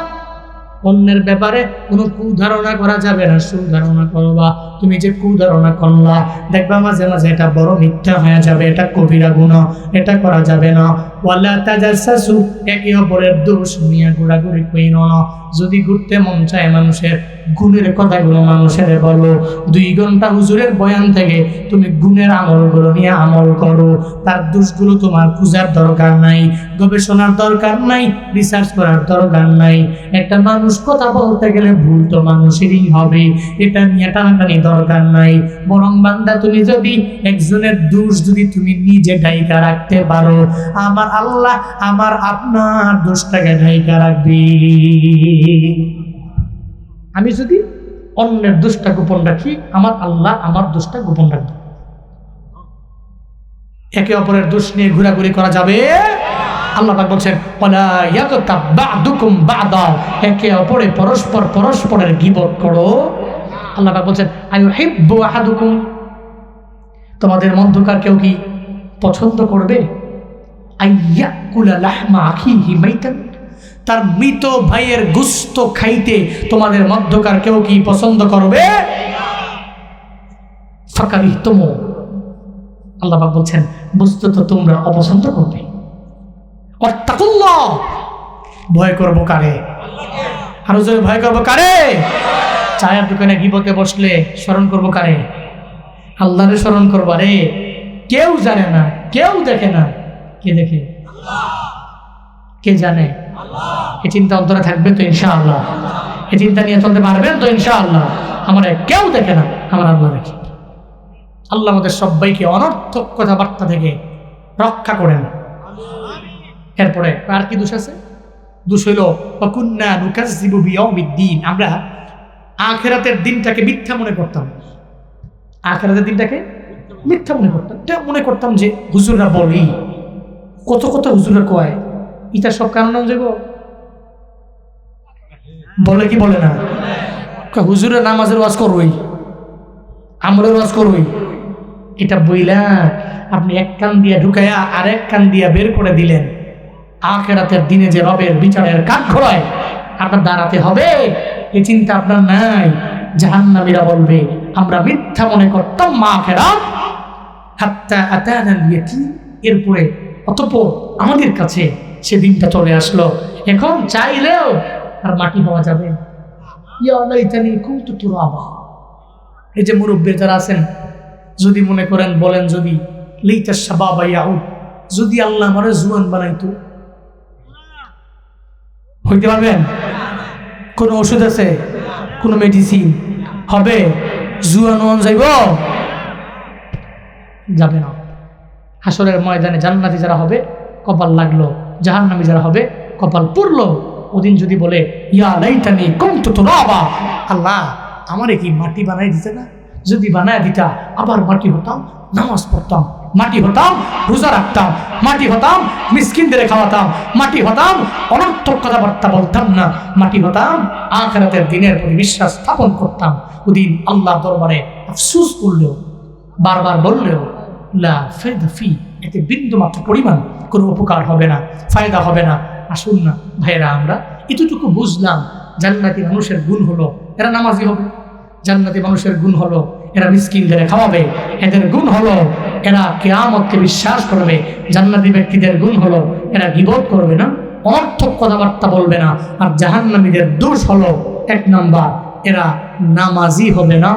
অন্যের ব্যাপারে কোনো কুধারণা করা যাবে না, সুধারণা করবা। তুমি যে কুধারণা করলা, দেখবা মাঝে মাঝে এটা বড় মিথ্যা হয়ে যাবে, এটা কবিরা গুনাহ, এটা করা যাবে না। ওয়ালা তাজাসসু, একে অপরের দোষ নিয়ে ঘোরাঘুরি কইরো না। যদি ঘুরতে মন চায় মানুষের, গুণের কথাগুলো মানুষের বলো। 2 ঘন্টা হুজুরের বয়ান থেকে তুমি গুণের আমলগুলো নিয়ে আমল করো। তার দোষগুলো তোমার খুঁজার দরকার নাই, গবেষণার দরকার নাই, রিসার্চ করার দরকার নাই। একটা মানুষ কথা বলতে গেলে ভুল তো মানুষেরই হবে, এটা নিয়ে টানাটানি দরকার নাই। বরং বান্দা, তুমি যদি একজনের দোষ যদি তুমি নিজে ঢাইকা রাখতে পারো, আমার আল্লাহ আমার আপনার দোষটাকে ঢাইকা রাখবে। আমি যদি অন্যের দোষটা গোপন রাখি, আমার আল্লাহ আমার দোষটা গোপন রাখবে। একে অপরের দোষ নিয়ে ঘোরাঘুরি করা যাবে। আল্লাহ পাক বলছেন, ওয়ালা ইয়াগতাব বা'দুকুম বা'দা, একে অপরে পরস্পরের গীবত করো। আল্লাহ পাক বলছেন, আয়ুহিব্বু আহাদুকুম, তোমাদের মধ্যকার কেউ কি পছন্দ করবে আইয়াকুলা লাহমা আখিহি মাইতান, তার মৃত ভাইয়ের গোশত খাইতে তোমাদের মধ্যকার কেউ কি পছন্দ করবে? ফাকারিহতুম, আল্লাহ পাক বলছেন বস্তুত তোমরা অপছন্দ করবে। ওয়াত্তাকুল্লাহ, ভয় করব কারে? আরো জোরে ভয় করব কারে? চায়ের দোকানে গিবতে বসলে স্মরণ করব কারে? আল্লাহরে স্মরণ করব। আরে কেউ জানে না, কেউ দেখে না, কে দেখে? কে জানে? এই চিন্তা অন্তরে থাকবে তো ইনশাআল্লাহ? এই চিন্তা নিয়ে চলতে পারবেন তো ইনশাআল্লাহ? আমার কেউ দেখে না, আমার আল্লাহ দেখে। আল্লাহ আমাদের সবাইকে অনর্থক কথাবার্তা থেকে রক্ষা করেন। এরপরে আর কি দোষ আছে? দোষ হইল ওয়াকুন্না নুকাজ্জিবু বিয়াউমিদ্দিন, আমরা আখিরাতের দিনটাকে মিথ্যা মনে করতাম। আখিরাতের দিনটাকে মিথ্যা মনে করতাম। এটা মনে করতাম যে হুজুররা বলি, কত কথা হুজুররা কয়, এটা সব কারণ যাব বলে কি বলে না? হুজুরের নামাজের ওয়াজ করবই, আমলের ওয়াজ করবই, এটা বইলা আপনি এক কান দিয়ে ঢুকাইয়া আর এক কান দিয়ে বের করে দিলেন। আখিরাতের দিনে যে রবের বিচারের কাঠ খোলায় আপনার দাঁড়াতে হবে, এই চিন্তা আপনার নাই। জাহান্নামীরা বলবে আমরা মিথ্যা মনে করতাম আখিরাত, হাত্তা আতানাল ইয়াকিন, এরপরে অতঃপর আমাদের কাছে সেদিনটা চলে আসলো। এখন চাইলেও আর মাটি হওয়া যাবে। ইয়া লাইতানি কুনতু তুরাবা, এই যে মুরব্বীরা যারা আছেন, যদি মনে করেন বলেন, যদি লাইতা শাবাবা ইয়াউদ, যদি আল্লাহ আমারে জুয়ান বানাইতো, হইতে পারবেন? কোন ওষুধ আছে? কোন মেডিসিন হবে? জুয়ান হন যাইব? যাবে না। হাসরের ময়দানে জান্নাতি যারা হবে কপাল লাগলো, জাহান্নামী যারা হবে কপাল পুরলো। ওদিন যদি বলে ইয়া লাইতানি কুনতু তুরাবা, আল্লাহ আমারে কি মাটি বানাই দিতে না? যদি বানায় দিতা আবার মাটি হতাম, নামাজ পড়তাম, মাটি হতাম, রোজা রাখতাম, মাটি হতাম, মিসকিনদের খাওয়াতাম, মাটি হতাম, অনর্থক কথাবার্তা বলতাম না, মাটি হতাম, আখিরাতের দিনের প্রতি বিশ্বাস স্থাপন করতাম। ওদিন আল্লাহ দরবারে আফসোস করলেও, বারবার বললেও লা ফায়দা ফি, এতে বিন্দুমাত্র পরিমাণ কোনো উপকার হবে না, ফায়দা হবে না। আসুন না ভাইয়েরা, আমরা এতটুকু বুঝলাম, জান্নাতি মানুষের গুণ হলো এরা নামাজি হবে, জান্নাতি মানুষের গুণ হলো এরা মিসকিনদের খাওয়াবে, এদের গুণ হলো এরা কিয়ামতকে বিশ্বাস করবে, জান্নাতি ব্যক্তিদের গুণ হলো এরা গীবত করবে না, অনর্থক কথাবার্তা বলবে না। আর জাহান্নামীদের দোষ হলো 1 নাম্বার এরা নামাজি হবে না,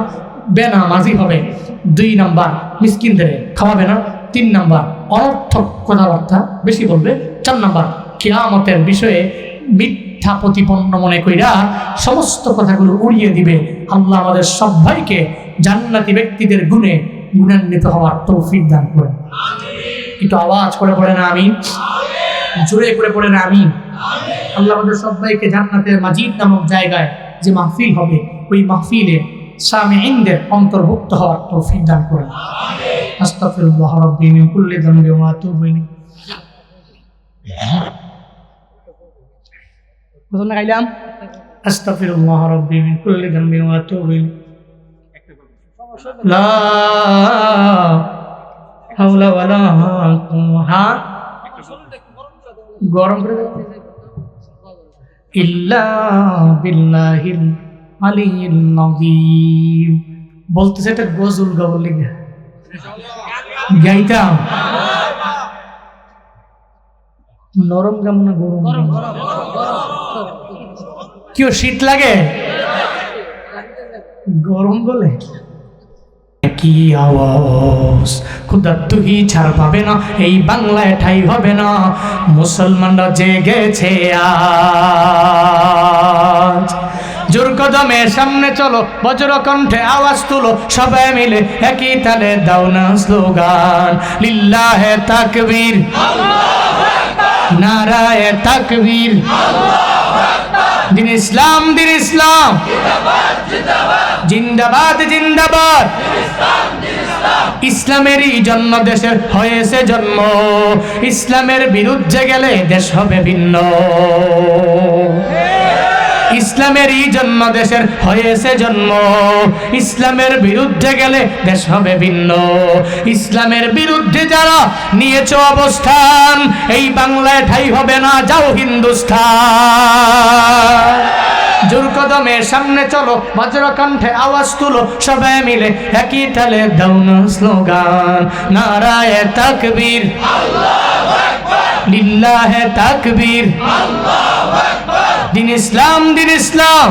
বেনামাজি হবে। 2 নাম্বার মিসকিনদের খাওয়াবে না। 3 নাম্বার অনর্থক কথাবার্তা বেশি বলবে। 4 নাম্বার কিয়ামতের বিষয়ে মিথ্যা প্রতিপন্ন মনে কইরা সমস্ত কথাগুলো উড়িয়ে দিবে। আল্লাহ আমাদের সবাইকে জান্নাতি ব্যক্তিদের গুণে গুণান্বিত হওয়ার তৌফিক দান করেন। একটু আওয়াজ করে পড়েন আমিন, জোরে করে পড়েন আমিন। আল্লাহ আমাদের সবাইকে জান্নাতের মাজিদ নামক জায়গায় যে মাহফিল হবে ওই মাহফিলে সামিঈনদের অন্তর্ভুক্ত হওয়ার তৌফিক দান করেন। আস্তাগফিরুল্লাহ রাব্বি মিন কুল্লি যামবি ওয়া আতুবু ইলাইহি। বুঝলেন গাইলাম আস্তাগফিরুল্লাহ রাব্বি মিন কুল্লি যামবি ওয়া আতুবু ইলাইহি। লা হাওলা ওয়ালা কুওয়াতা গরম করে ইল্লা বিল্লাহিল আলিয়্যিল আযীম। বলতেছে এটা গজল গাওয়ার লিগে গাইতাম। নরম গাম না গরম? কেউ শীত লাগে? গরম বলে কি আওয়াজ, খুদা তুই ছাড় পাবে না, এই বাংলায় ঠাই হবে না, মুসলমানরা জেগেছে আজ। জোর কদমে সামনে চলো, বজ্র কণ্ঠে আওয়াজ তুলো, সবাই মিলে একই তালে দাও না স্লোগান, লিল্লাহে তাকবীর, নারায়ে তাকবীর, দিন ইসলাম, দিন ইসলাম, জিন্দাবাদ জিন্দাবাদ, ইসলামেরই জন্ম দেশের হয়েছে জন্ম, ইসলামের বিরুদ্ধে গেলে দেশ হবে ভিন্ন, ইসলামেরই জন্ম দেশের হয়েছে জন্ম, ইসলামের বিরুদ্ধে গেলে দেশ হবে ভিন্ন, ইসলামের বিরুদ্ধে যারা নিয়েছ অবস্থান, এই বাংলায় ঠাই হবে না, যাও হিন্দুস্তান। জোর কদমে সামনে চলো, বজ্রকণ্ঠে আওয়াজ তুলো, সবাই মিলে একই তালে দাও না স্লোগান, নারায়ে তাকবীর, আল্লাহু আকবার, লিল্লাহে তাকবীর, আল্লাহু আকবার, দিন ইসলাম, দিন ইসলাম,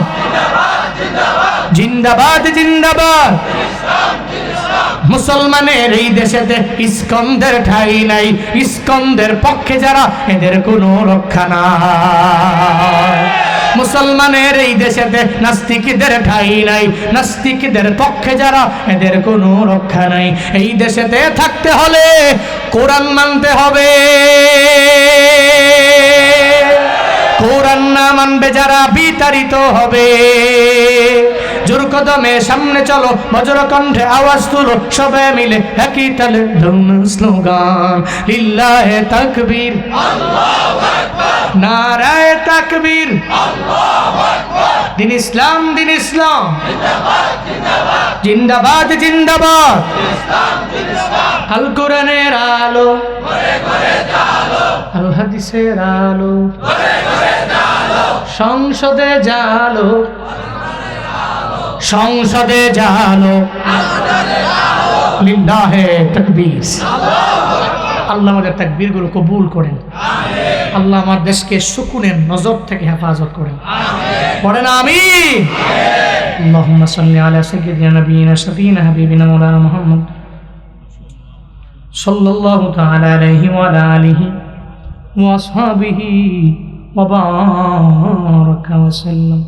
জিন্দাবাদ জিন্দাবাদ, মুসলমানের এই দেশেতে ইস্কনদের ঠাই নাই, ইস্কনদের পক্ষে যারা এদের কোনো রক্ষা নাই, মুসলমানের এই দেশেতে নাস্তিকদের ঠাই নাই, নাস্তিকদের পক্ষে যারা এদের কোনো রক্ষা নাই, এই দেশেতে থাকতে হলে কোরআন মানতে হবে, কোরআন না মানবে যারা বিতাড়িত হবে। জোর কদমে সামনে চলো, বজ্রকণ্ঠে আওয়াজ তুলো, সবাই মিলে একই তালে দাও না স্লোগান, লিল্লাহে তাকবীর, আল্লাহু আকবার, নারায়ে তাকবীর, আল্লাহু আকবার, দিন ইসলাম, দিন ইসলাম, জিন্দাবাদ জিন্দাবাদ, আল কোরআনের আলো ঘরে ঘরে জালো, আল হাদিসের আলো ঘরে ঘরে জালো, সংসদে জালো, সংসদে জালো, লিল্লাহে তাকবীর। আল্লাহ আমাদের তাকবীরগুলো কবুল করেন, আল্লাহ আমার দেশকে সুকুনের নজর থেকে হেফাজত করেন, পড়েন আমিন। আল্লাহুম্মা সাল্লি আলা সাইয়্যিদিনা নাবিয়িনা শাফিঈনা হাবিবিনা মাওলানা মুহাম্মদ সাল্লাল্লাহু তাআলা আলাইহি ওয়া আলা আলিহি ওয়া আসহাবিহি ওয়া বারাকা ওয়া সাল্লাম।